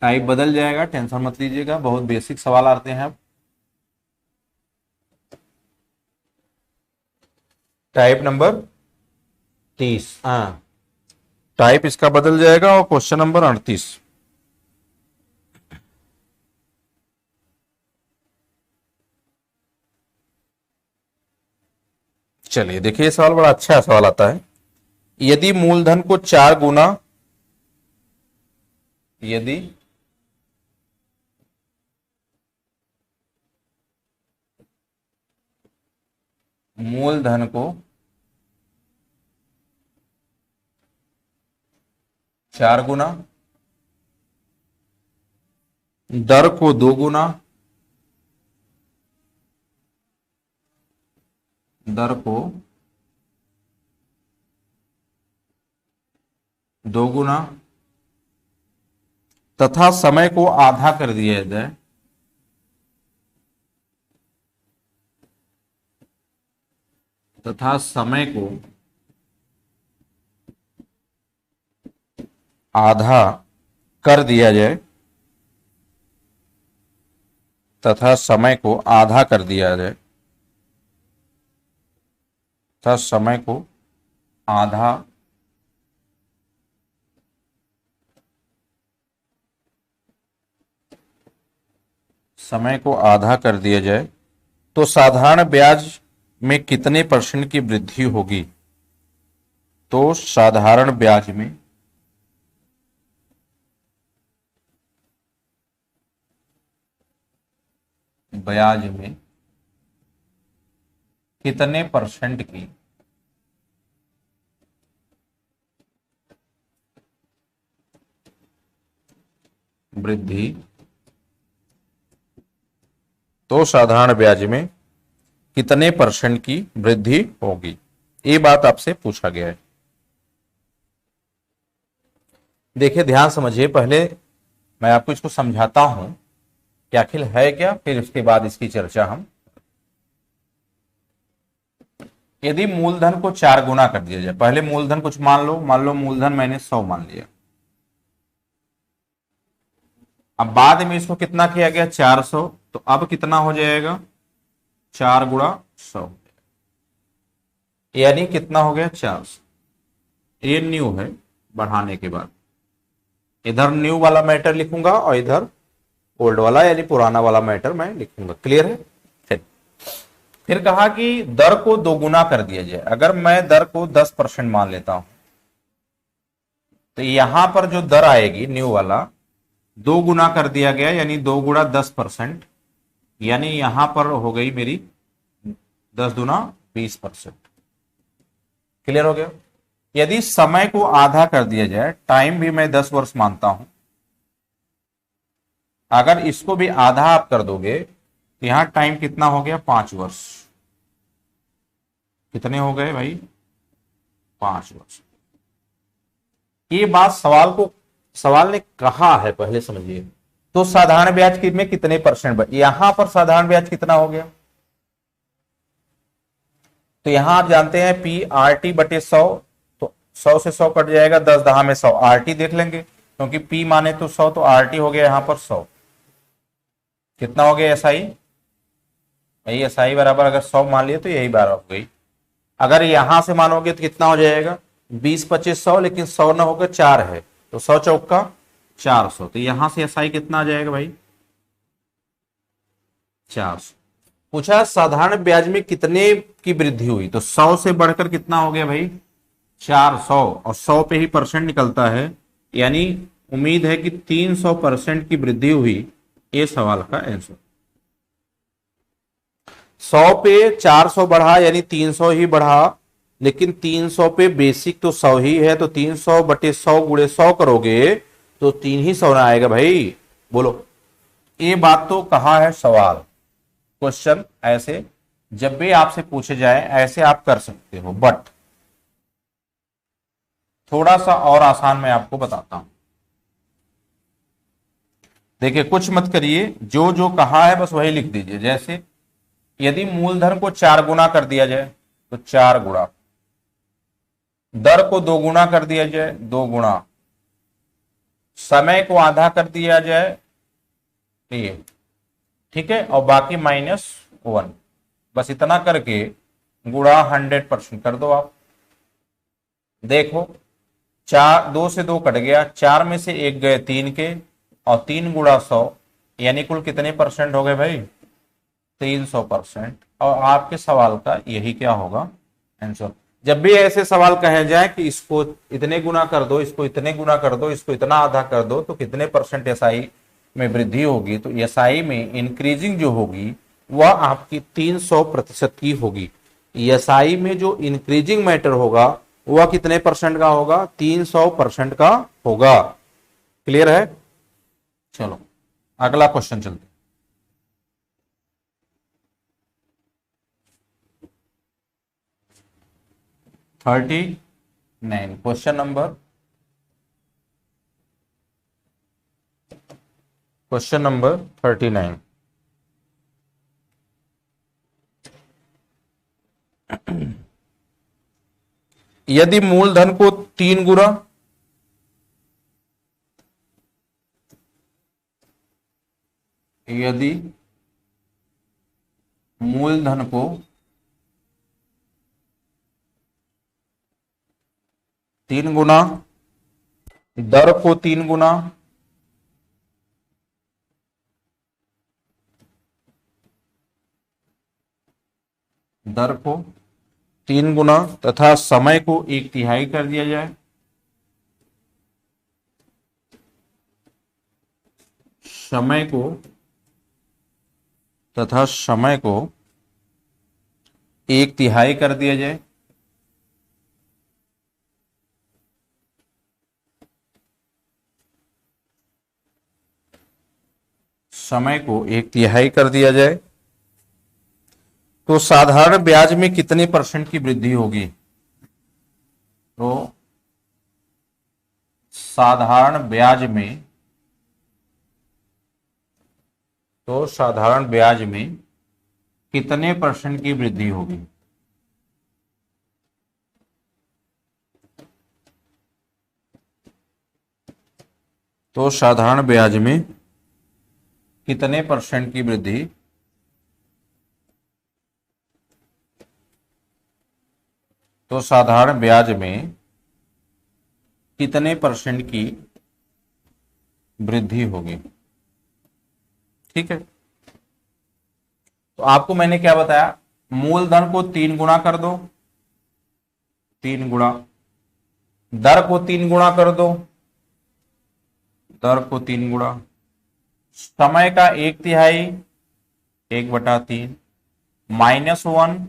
टाइप बदल जाएगा, टेंशन मत लीजिएगा, बहुत बेसिक सवाल आते हैं। अब टाइप नंबर 30, हाँ टाइप इसका बदल जाएगा और क्वेश्चन नंबर 38। चलिए देखिए, ये सवाल बड़ा अच्छा सवाल आता है। यदि मूलधन को 4 गुना, यदि मूलधन को 4 गुना, दर को 2 गुना, दर को 2 गुना तथा समय को आधा कर दिया जाए, तथा समय को आधा कर दिया जाए, तथा समय को आधा कर दिया जाए, तथा समय को आधा समय को आधा कर दिया जाए तो साधारण ब्याज में कितने % की वृद्धि होगी? तो साधारण ब्याज में कितने % की वृद्धि, तो साधारण ब्याज में कितने % की वृद्धि होगी? ये बात आपसे पूछा गया है। देखिए ध्यान समझिए, पहले मैं आपको इसको समझाता हूं कि आखिर है क्या, फिर उसके बाद इसकी चर्चा हम। यदि मूलधन को 4 गुना कर दिया जाए, पहले मूलधन कुछ मान लो मूलधन मैंने 100 मान लिया। अब बाद में इसको कितना किया गया? 400, तो अब कितना हो जाएगा? 4 गुणा 100, यानी कितना हो गया? 400। ये न्यू है बढ़ाने के बाद, इधर न्यू वाला मैटर लिखूंगा और इधर ओल्ड वाला यानी पुराना वाला मैटर मैं लिखूंगा। क्लियर है? फिर कहा कि दर को 2 गुना कर दिया जाए। अगर मैं दर को 10% मान लेता हूं तो यहां पर जो दर आएगी न्यू वाला 2 गुना कर दिया गया, यानी 2 गुणा 10%, यानी यहां पर हो गई मेरी 10 दुना 20%। क्लियर हो गया? यदि समय को आधा कर दिया जाए, टाइम भी मैं 10 वर्ष मानता हूं, अगर इसको भी आधा आप कर दोगे तो यहां टाइम कितना हो गया? 5 वर्ष। कितने हो गए भाई? 5 वर्ष। ये बात सवाल ने कहा है, पहले समझिए। तो साधारण ब्याज में कितने परसेंट, यहां पर साधारण ब्याज कितना हो गया? तो यहां आप जानते हैं पी आर टी बटे 100, तो 100 से 100 कट जाएगा, 10 10 में 100, आर टी देख लेंगे क्योंकि पी माने तो 100, तो आर टी हो गया यहां पर 100। कितना हो गया एस आई? यही एस आई बराबर, अगर 100 मान लिए तो यही बार हो गई। अगर यहां से मानोगे तो कितना हो जाएगा? 20 25 100, लेकिन 100 ना होकर 4 है, तो 100 चौका 400, तो यहां से एस आई कितना आ जाएगा भाई? 400। पूछा साधारण ब्याज में कितने की वृद्धि हुई, तो 100 से बढ़कर कितना हो गया भाई? 400, और 100 पे ही परसेंट निकलता है, यानी उम्मीद है कि 300% की वृद्धि हुई। ये सवाल का आंसर। 100 पे 400 बढ़ा यानी 300 ही बढ़ा, लेकिन 300 पे बेसिक तो 100 ही है, तो 300 बटे 100 गुणे 100 करोगे तो 3 ही 100 ना आएगा भाई। बोलो, ये बात तो कहा है सवाल। क्वेश्चन ऐसे जब भी आपसे पूछे जाए ऐसे आप कर सकते हो, बट थोड़ा सा और आसान मैं आपको बताता हूं। देखिए, कुछ मत करिए, जो जो कहा है बस वही लिख दीजिए। जैसे यदि मूलधन को 4 गुना कर दिया जाए तो 4 गुणा, दर को 2 गुना कर दिया जाए 2 गुणा, समय को आधा कर दिया जाए, ये ठीक है, और बाकी -1, बस इतना करके गुणा 100% कर दो आप। देखो, 2 से 2 कट गया, 4 में से 1 गए 3 के, और 3 गुणा 100 यानी कुल कितने परसेंट हो गए भाई? 300%। और आपके सवाल का यही क्या होगा आंसर। जब भी ऐसे सवाल कहे जाए कि इसको इतने गुना कर दो, इसको इतने गुना कर दो, इसको इतना आधा कर दो, तो कितने परसेंट एसआई में वृद्धि होगी, तो एसआई में इंक्रीजिंग जो होगी वह आपकी 300% की होगी। एसआई में जो इंक्रीजिंग मैटर होगा वह कितने परसेंट का होगा? 300% का होगा। क्लियर है? चलो अगला क्वेश्चन चलते। 39, क्वेश्चन नंबर 39। यदि मूलधन को 3 गुना, यदि मूलधन को 3 गुना, दर को 3 गुना, दर को 3 गुना तथा समय को 1/3 कर दिया जाए, समय को 1/3 कर दिया जाए, समय को 1/3 कर दिया जाए, तो साधारण ब्याज में कितने परसेंट की वृद्धि होगी? तो साधारण ब्याज में कितने परसेंट की वृद्धि होगी? तो साधारण ब्याज में कितने परसेंट की वृद्धि? तो साधारण ब्याज में कितने परसेंट की वृद्धि होगी? ठीक है, तो आपको मैंने क्या बताया? मूलधन को 3 गुना कर दो, 3 गुना, दर को 3 गुना कर दो, दर को 3 गुना, समय का 1/3, 1/3, -1,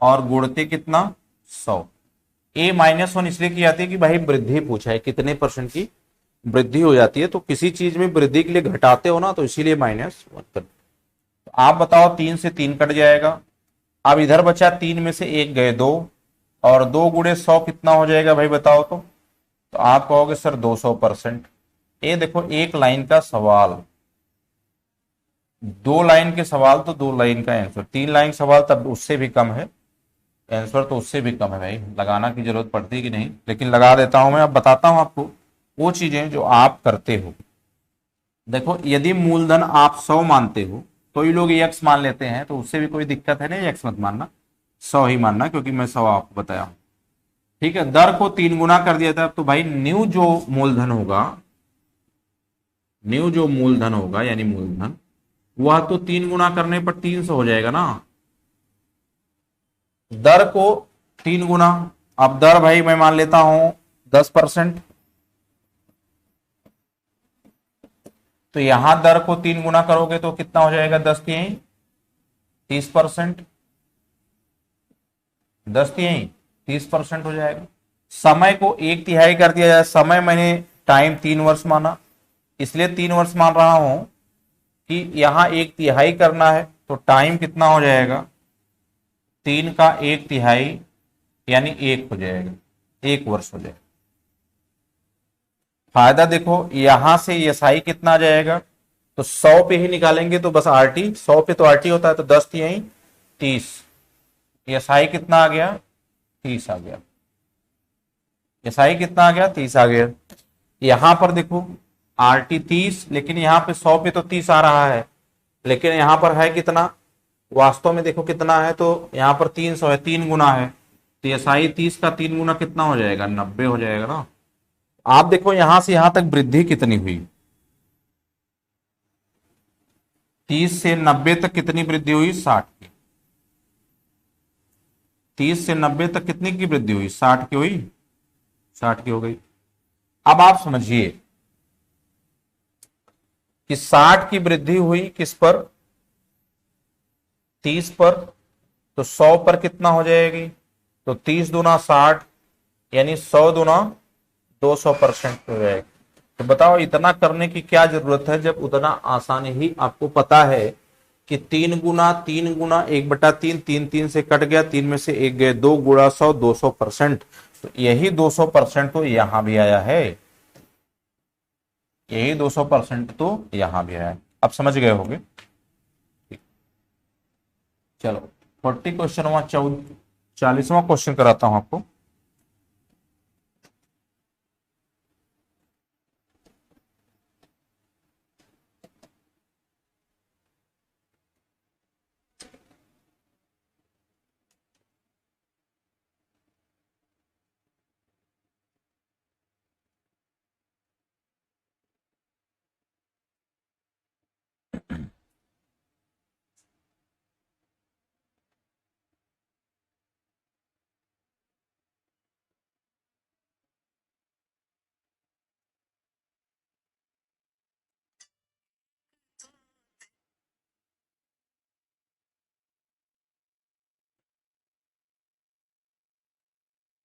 और गुणते कितना? 100। ए -1 इसलिए की जाती है कि भाई वृद्धि पूछा है, कितने परसेंट की वृद्धि हो जाती है, तो किसी चीज में वृद्धि के लिए घटाते हो ना, तो इसीलिए -1 कर। तो आप बताओ, 3 से 3 कट जाएगा, अब इधर बचा 3 में से 1 गए 2, और 2 गुणे 100 कितना हो जाएगा भाई बताओ तो आप कहोगे सर 200%। ये देखो एक लाइन का सवाल, 2 लाइन के सवाल तो 2 लाइन का आंसर, 3 लाइन सवाल तब उससे भी कम है आंसर, तो उससे भी कम है भाई, लगाना की जरूरत पड़ती है कि नहीं, लेकिन लगा देता हूं मैं। अब बताता हूं आपको वो चीजें जो आप करते हो। देखो यदि मूलधन आप 100 मानते हो, तो ये लोग एक्स मान लेते हैं, तो उससे भी कोई दिक्कत है नहीं, एक्स मत मानना, 100 ही मानना, क्योंकि मैं 100 आपको बताया हूं। ठीक है, दर को 3 गुना कर दिया था, तो भाई न्यू जो मूलधन होगा, न्यू जो मूलधन होगा यानी मूलधन, वह तो 3 गुना करने पर 300 हो जाएगा ना। दर को 3 गुना, अब दर भाई मैं मान लेता हूं 10%, तो यहां दर को 3 गुना करोगे तो कितना हो जाएगा, 10 3 30%, 10 3 30% हो जाएगा। समय को 1/3 कर दिया जाए, समय मैंने टाइम 3 वर्ष माना, इसलिए 3 वर्ष मान रहा हूं कि यहां 1/3 करना है, तो टाइम कितना हो जाएगा, 3 का 1/3 यानी 1 हो जाएगा, 1 वर्ष हो जाएगा। फायदा देखो यहां से एसआई कितना आ जाएगा, तो 100 पे ही निकालेंगे, तो बस आरटी 100 पे तो आरटी होता है, तो 10 यही 30, एसआई कितना आ गया, 30 आ गया, एसआई कितना आ गया, 30 आ गया। यहां पर देखो आरटी 30, लेकिन यहां पे 100 पे तो 30 आ रहा है, लेकिन यहां पर है कितना, वास्तव में देखो कितना है, तो यहां पर 300 है, 3 गुना है, तो एसआई 30 का 3 गुना कितना हो जाएगा, 90 हो जाएगा ना। आप देखो यहां से यहां तक वृद्धि कितनी हुई, 30 से 90 तक कितनी वृद्धि हुई, 60 की। 30 से 90 तक कितनी की वृद्धि हुई, 60 की हुई, 60 की हो गई। अब आप समझिए कि 60 की वृद्धि हुई किस पर, 30 पर, तो 100 पर कितना हो जाएगी, तो 30 दूना 60, यानी 100 दूना 200% हो जाएगी। तो बताओ इतना करने की क्या जरूरत है, जब उतना आसान ही आपको पता है कि 3 गुना 1/3, 3 3 से कट गया, 3 में से 1 गए 2, गुणा 100 200%, तो यही 200% तो यहां भी आया है, यही 200% तो यहां भी आया है। अब समझ गए होंगे। चलो 40 क्वेश्चन हुआ, 40वां क्वेश्चन कराता हूं आपको।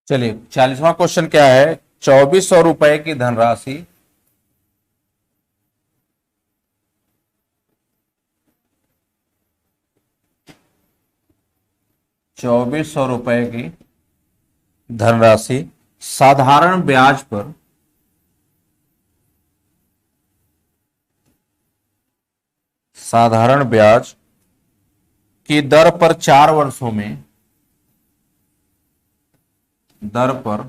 चलिए 40वां क्वेश्चन क्या है, 2400 रुपए की धनराशि 2400 रुपए की धनराशि साधारण ब्याज पर, साधारण ब्याज की दर पर 4 वर्षों में, दर पर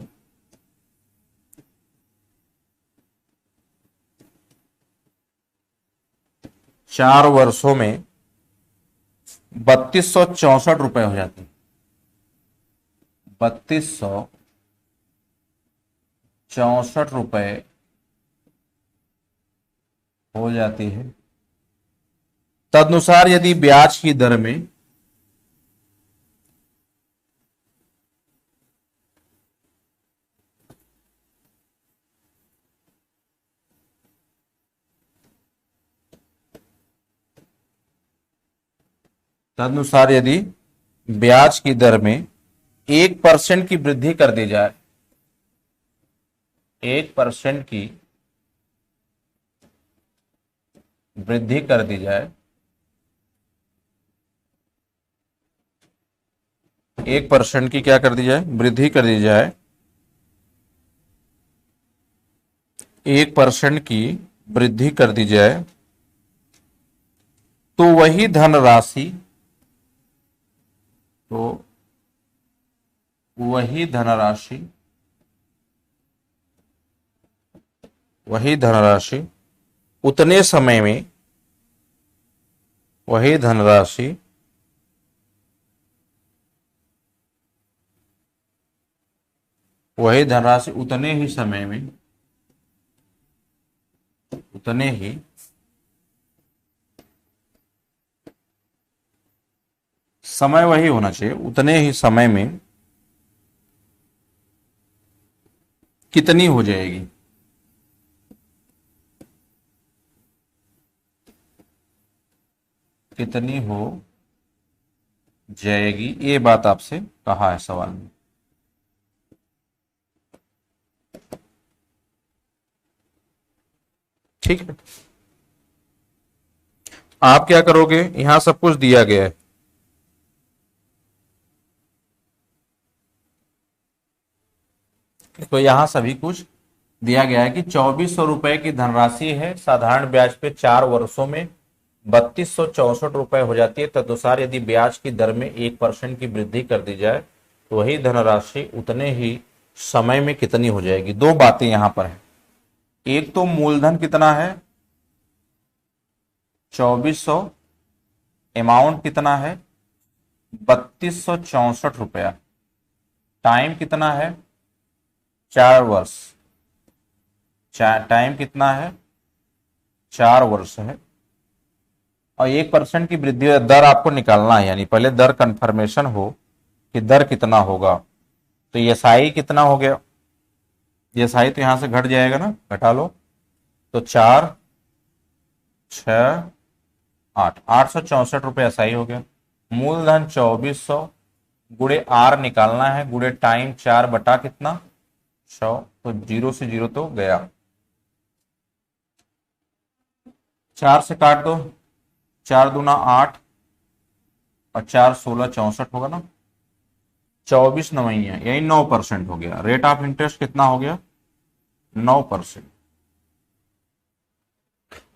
4 वर्षों में 3264 रुपए हो जाती है, 3264 रुपए हो जाती है। तदनुसार यदि ब्याज की दर में तदनुसार यदि ब्याज की दर में 1% की वृद्धि कर दी जाए, 1% की वृद्धि कर दी जाए, 1% की क्या कर दी जाए, वृद्धि कर दी जाए, 1% की वृद्धि कर दी जाए, तो वही धनराशि, तो वही धनराशि, वही धनराशि उतने समय में, वही धनराशि वही धनराशि उतने ही समय में, उतने ही समय वही होना चाहिए, उतने ही समय में कितनी हो जाएगी, कितनी हो जाएगी, ये बात आपसे कहा है सवाल में। ठीक है, आप क्या करोगे, यहां सब कुछ दिया गया है, तो यहां सभी कुछ दिया गया है कि 2400 रुपए की धनराशि है, साधारण ब्याज पे 4 वर्षों में 3264 रुपए हो जाती है। तदनुसार यदि ब्याज की दर में 1% की वृद्धि कर दी जाए तो वही धनराशि उतने ही समय में कितनी हो जाएगी। दो बातें यहां पर है, एक तो मूलधन कितना है 2400, अमाउंट कितना है 3264 रुपया, टाइम कितना है 4 वर्ष, टाइम कितना है 4 वर्ष है, और 1% की वृद्धि दर आपको निकालना है, यानी पहले दर कंफर्मेशन हो कि दर कितना होगा। तो एसआई कितना हो गया, एसआई तो यहां से घट जाएगा ना, घटा लो, तो 4 6 8 864 रुपये एसआई हो गया। मूलधन 2400 गुड़े आर निकालना है, गुड़े टाइम 4 बटा कितना 100, तो 0 से 0 तो गया, 4 से काट दो, 4 दूना 8 और 4 16 64 होगा ना, 24 नवैया यही 9% हो गया। रेट ऑफ इंटरेस्ट कितना हो गया 9%।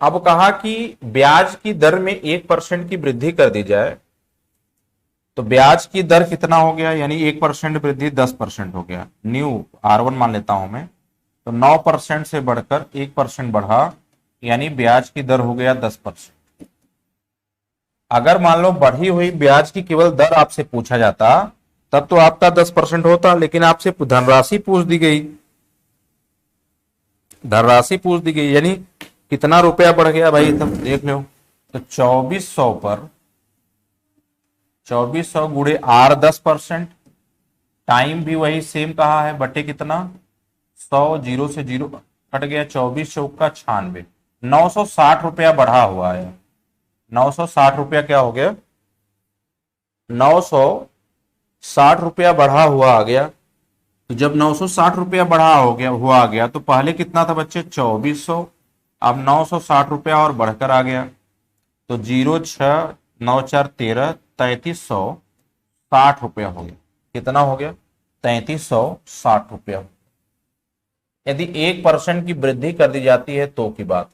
अब कहा कि ब्याज की दर में 1% की वृद्धि कर दी जाए, तो ब्याज की दर कितना हो गया, यानी 1% वृद्धि 10% हो गया, न्यू R1 मान लेता हूं मैं, तो 9% से बढ़कर 1% बढ़ा, यानी ब्याज की दर हो गया 10%। अगर मान लो बढ़ी हुई ब्याज की केवल दर आपसे पूछा जाता तब तो आपका 10% होता, लेकिन आपसे धनराशि पूछ दी गई, धनराशि पूछ दी गई, यानी कितना रुपया बढ़ गया भाई, तब देख लो, तो 2400 पर 2400 गुड़े आर 10%, टाइम भी वही सेम कहा है, बटे कितना 100, 0 से 0 कट गया, 24 चौका 96, 960 रुपया बढ़ा हुआ है, 960 रुपया क्या हो गया 960 रुपया बढ़ा हुआ आ गया। तो जब 960 रुपया बढ़ा हो गया हुआ आ गया, तो पहले कितना था बच्चे 2400, अब 960 रुपया और बढ़कर आ गया, तो 0 6 9 4 13 3360 रुपया हो गया, कितना हो गया 3360 रुपया। यदि 1% की वृद्धि कर दी जाती है तो की बात,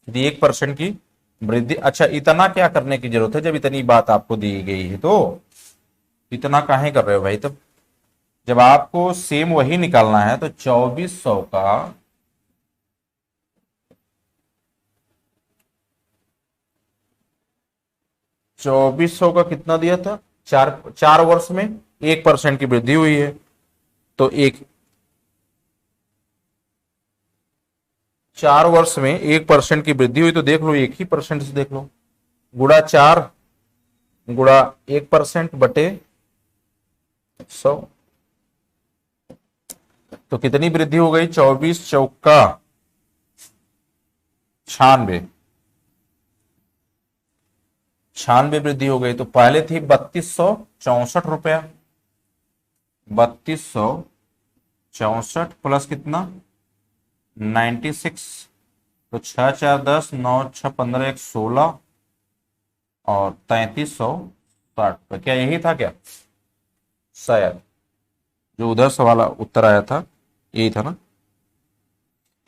यदि 1% की वृद्धि, अच्छा इतना क्या करने की जरूरत है जब इतनी बात आपको दी गई है, तो इतना काहे कर रहे हो भाई, तब जब आपको सेम वही निकालना है तो 2400 का 2400 का कितना दिया था, 4 वर्ष में 1% की वृद्धि हुई है, तो 4 वर्ष में 1% की वृद्धि हुई, तो देख लो 1% से देख लो, गुड़ा 4 गुड़ा 1% बटे 100, तो कितनी वृद्धि हो गई 24 चौका 96, 96 वृद्धि हो गई। तो पहले थी 3264 रुपया, 3264 प्लस कितना 96, तो 6 4 10 9 6 15 1 16 और 3360, 60 रुपए, क्या यही था क्या? शायद जो उधर सवाल उत्तर आया था यही था ना।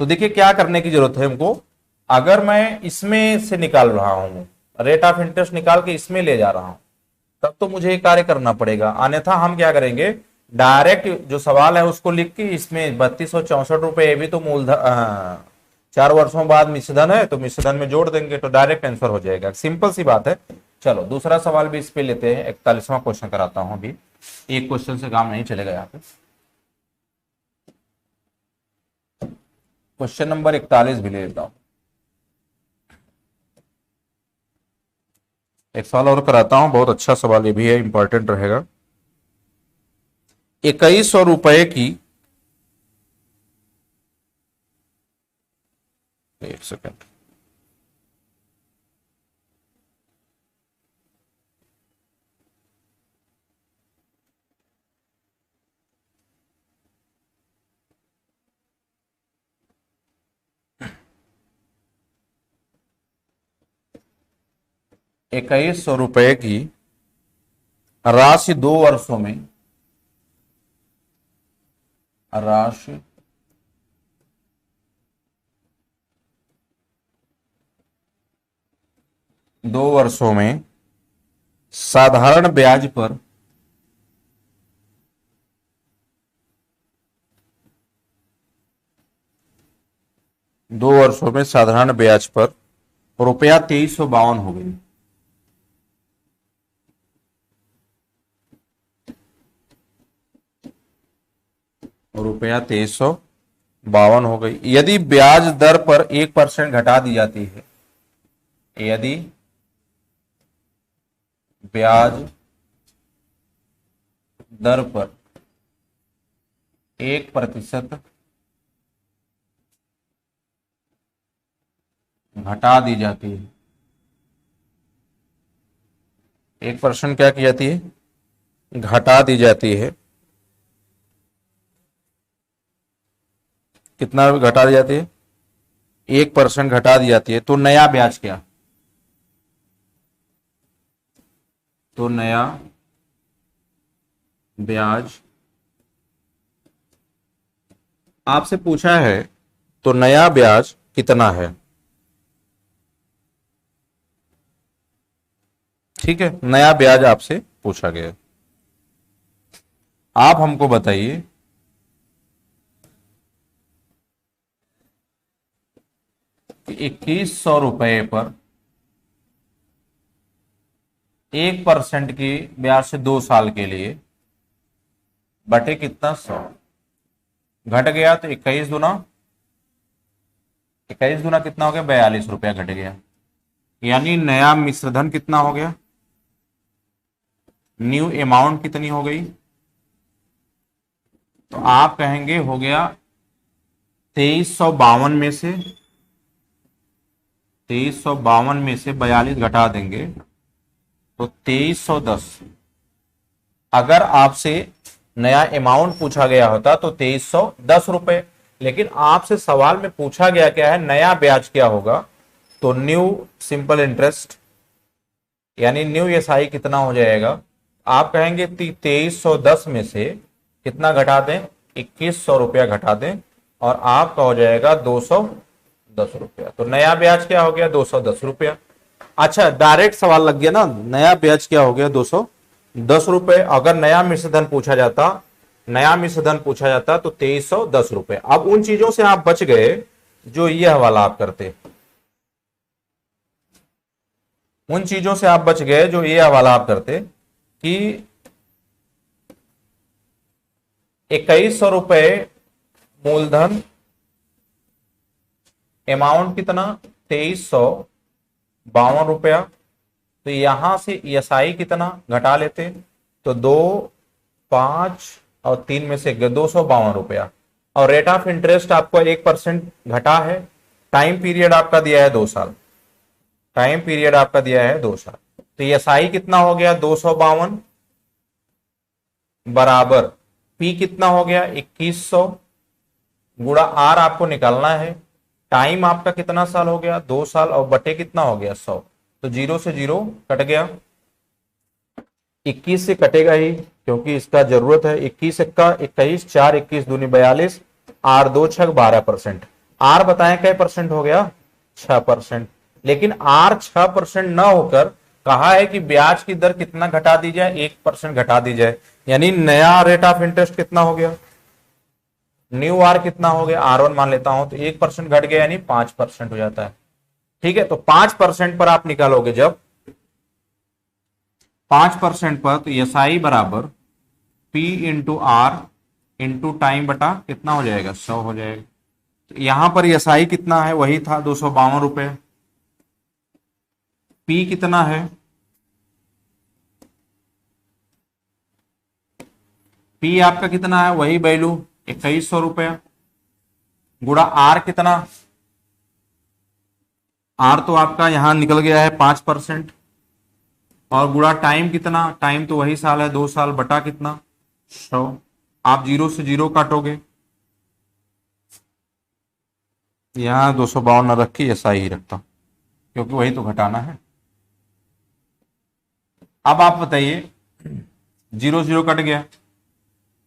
तो देखिए क्या करने की जरूरत है हमको, अगर मैं इसमें से निकाल रहा हूं, रेट ऑफ इंटरेस्ट निकाल के इसमें ले जा रहा हूं, तब तो मुझे ये कार्य करना पड़ेगा। अन्यथा हम क्या करेंगे, डायरेक्ट जो सवाल है उसको लिख के इसमें 3264 रुपए, ये भी तो मूलधन 4 वर्षों बाद मिश्रधन है तो मिश्रधन में जोड़ देंगे तो डायरेक्ट आंसर हो जाएगा। सिंपल सी बात है। चलो दूसरा सवाल भी इस पे लेते हैं, 41वां क्वेश्चन कराता हूं अभी, एक क्वेश्चन से काम नहीं चलेगा यहाँ पे। क्वेश्चन नंबर 41 भी ले लेता हूं, एक सवाल और कराता हूं, बहुत अच्छा सवाल ये भी है, इंपॉर्टेंट रहेगा। 2100 रुपए की, एक सेकंड, ₹2100 की राशि 2 वर्षों में, राशि 2 वर्षों में साधारण ब्याज पर 2 वर्षों में साधारण ब्याज पर रुपया 2352 हो गई। रुपया 2352 हो गई। यदि ब्याज दर पर 1% घटा दी जाती है, यदि ब्याज दर पर 1% घटा दी जाती है, 1% क्या की जाती है, घटा दी जाती है, कितना घटा दी जाती है, 1% घटा दी जाती है, तो नया ब्याज क्या, तो नया ब्याज आपसे पूछा है, तो नया ब्याज कितना है। ठीक है, नया ब्याज आपसे पूछा गया, आप हमको बताइए कि 2100 रुपए पर 1% की ब्याज से 2 साल के लिए बटे कितना, 100 घट गया तो 21 दूना कितना हो गया, 42 रुपया घट गया। यानी नया मिश्रधन कितना हो गया, न्यू अमाउंट कितनी हो गई, तो आप कहेंगे हो गया 2352 में से, 2352 में से 42 घटा देंगे तो 2310। अगर आपसे नया अमाउंट पूछा गया होता तो 2310 रुपए, लेकिन आपसे सवाल में पूछा गया क्या है, नया ब्याज क्या होगा, तो न्यू सिंपल इंटरेस्ट यानी न्यू एसआई कितना हो जाएगा। आप कहेंगे 2310 में से कितना घटा दें, 2100 रुपया घटा दें और आपका हो जाएगा 210 रुपया। तो नया ब्याज क्या हो गया, 210 रुपया। अच्छा डायरेक्ट सवाल लग गया ना, नया ब्याज क्या हो गया, 210 रुपए। अगर नया मिश्रधन पूछा जाता, नया मिश्रधन पूछा जाता तो 2310 रुपए। अब उन चीजों से आप बच गए जो यह वाला आप करते, उन चीजों से आप बच गए जो ये वाला आप करते कि 2100 रुपए मूलधन, अमाउंट कितना, 2352 रुपया। तो यहां से ईएसआई कितना घटा लेते, तो 2, 5 और 3 में से 252 रुपया। और रेट ऑफ इंटरेस्ट आपको 1% घटा है, टाइम पीरियड आपका दिया है 2 साल, टाइम पीरियड आपका दिया है 2 साल। तो ईएसआई कितना हो गया, 252 बराबर पी कितना हो गया, 2100 गुणा आर आपको निकालना है। टाइम आपका कितना साल हो गया, 2 साल, और बटे कितना हो गया, 100। तो 0 से 0 कट गया, 21 से कटेगा ही, क्योंकि इसका जरूरत है। 21 एक्का 21, 4 21 दूनी 42, आर 2 छक 12%। आर बताएं क्या परसेंट हो गया? 6%। लेकिन आर 6% ना होकर कहा है कि ब्याज की दर कितना घटा दी जाए? 1% घटा दी जाए। यानी नया रेट ऑफ इंटरेस्ट कितना हो गया? न्यू आर कितना हो गया? R1 मान लेता हूं, तो 1% घट गया, यानी 5% हो जाता है। ठीक है, तो 5% पर आप निकालोगे जब 5% पर, तो एस आई बराबर P into R into time बटा कितना हो जाएगा? 100 हो जाएगा। तो यहां पर एस आई कितना है? वही था 252 रुपए। P कितना है? P आपका कितना है? वही वैल्यू 2100 रुपया, गुड़ा आर कितना? आर तो आपका यहां निकल गया है 5%, और गुड़ा टाइम कितना? टाइम तो वही साल है, 2 साल, बटा कितना? 100। आप 0 से 0 काटोगे, यहां 252 न रखी, ऐसा ही रखता, क्योंकि वही तो घटाना है। अब आप बताइए, 0 0 कट गया,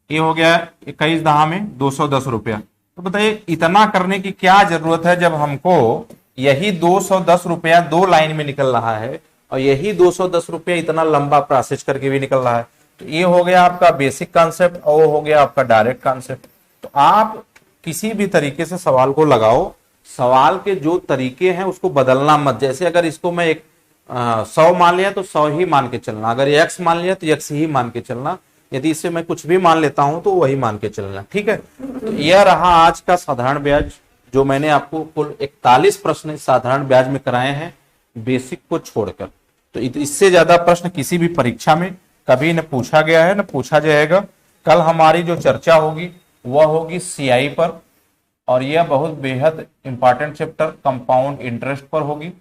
ये हो गया 21 दहा में 210 रुपया। तो बताइए इतना करने की क्या जरूरत है, जब हमको यही 210 रुपया 2 लाइन में निकल रहा है, और यही 210 रुपया इतना लंबा प्रोसेस करके भी निकल रहा है। तो ये हो गया आपका बेसिक कॉन्सेप्ट, और वो हो गया आपका डायरेक्ट कॉन्सेप्ट। तो आप किसी भी तरीके से सवाल को लगाओ, सवाल के जो तरीके हैं उसको बदलना मत। जैसे अगर इसको मैं 100 मान लिया तो 100 ही मान के चलना, अगर x मान लिया तो x ही मान के चलना, यदि इससे मैं कुछ भी मान लेता हूं तो वही मान के चलना। ठीक है, तो यह रहा आज का साधारण ब्याज, जो मैंने आपको कुल 41 प्रश्न साधारण ब्याज में कराए हैं, बेसिक को छोड़कर। तो इससे ज्यादा प्रश्न किसी भी परीक्षा में कभी न पूछा गया है, न पूछा जाएगा। कल हमारी जो चर्चा होगी वह होगी सीआई पर, और यह बहुत बेहद इंपॉर्टेंट चैप्टर कंपाउंड इंटरेस्ट पर होगी।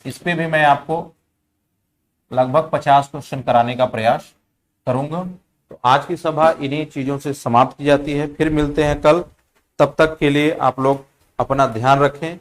इस पे भी मैं आपको लगभग 50 क्वेश्चन कराने का प्रयास करूंगा। तो आज की सभा इन्हीं चीजों से समाप्त की जाती है। फिर मिलते हैं कल, तब तक के लिए आप लोग अपना ध्यान रखें।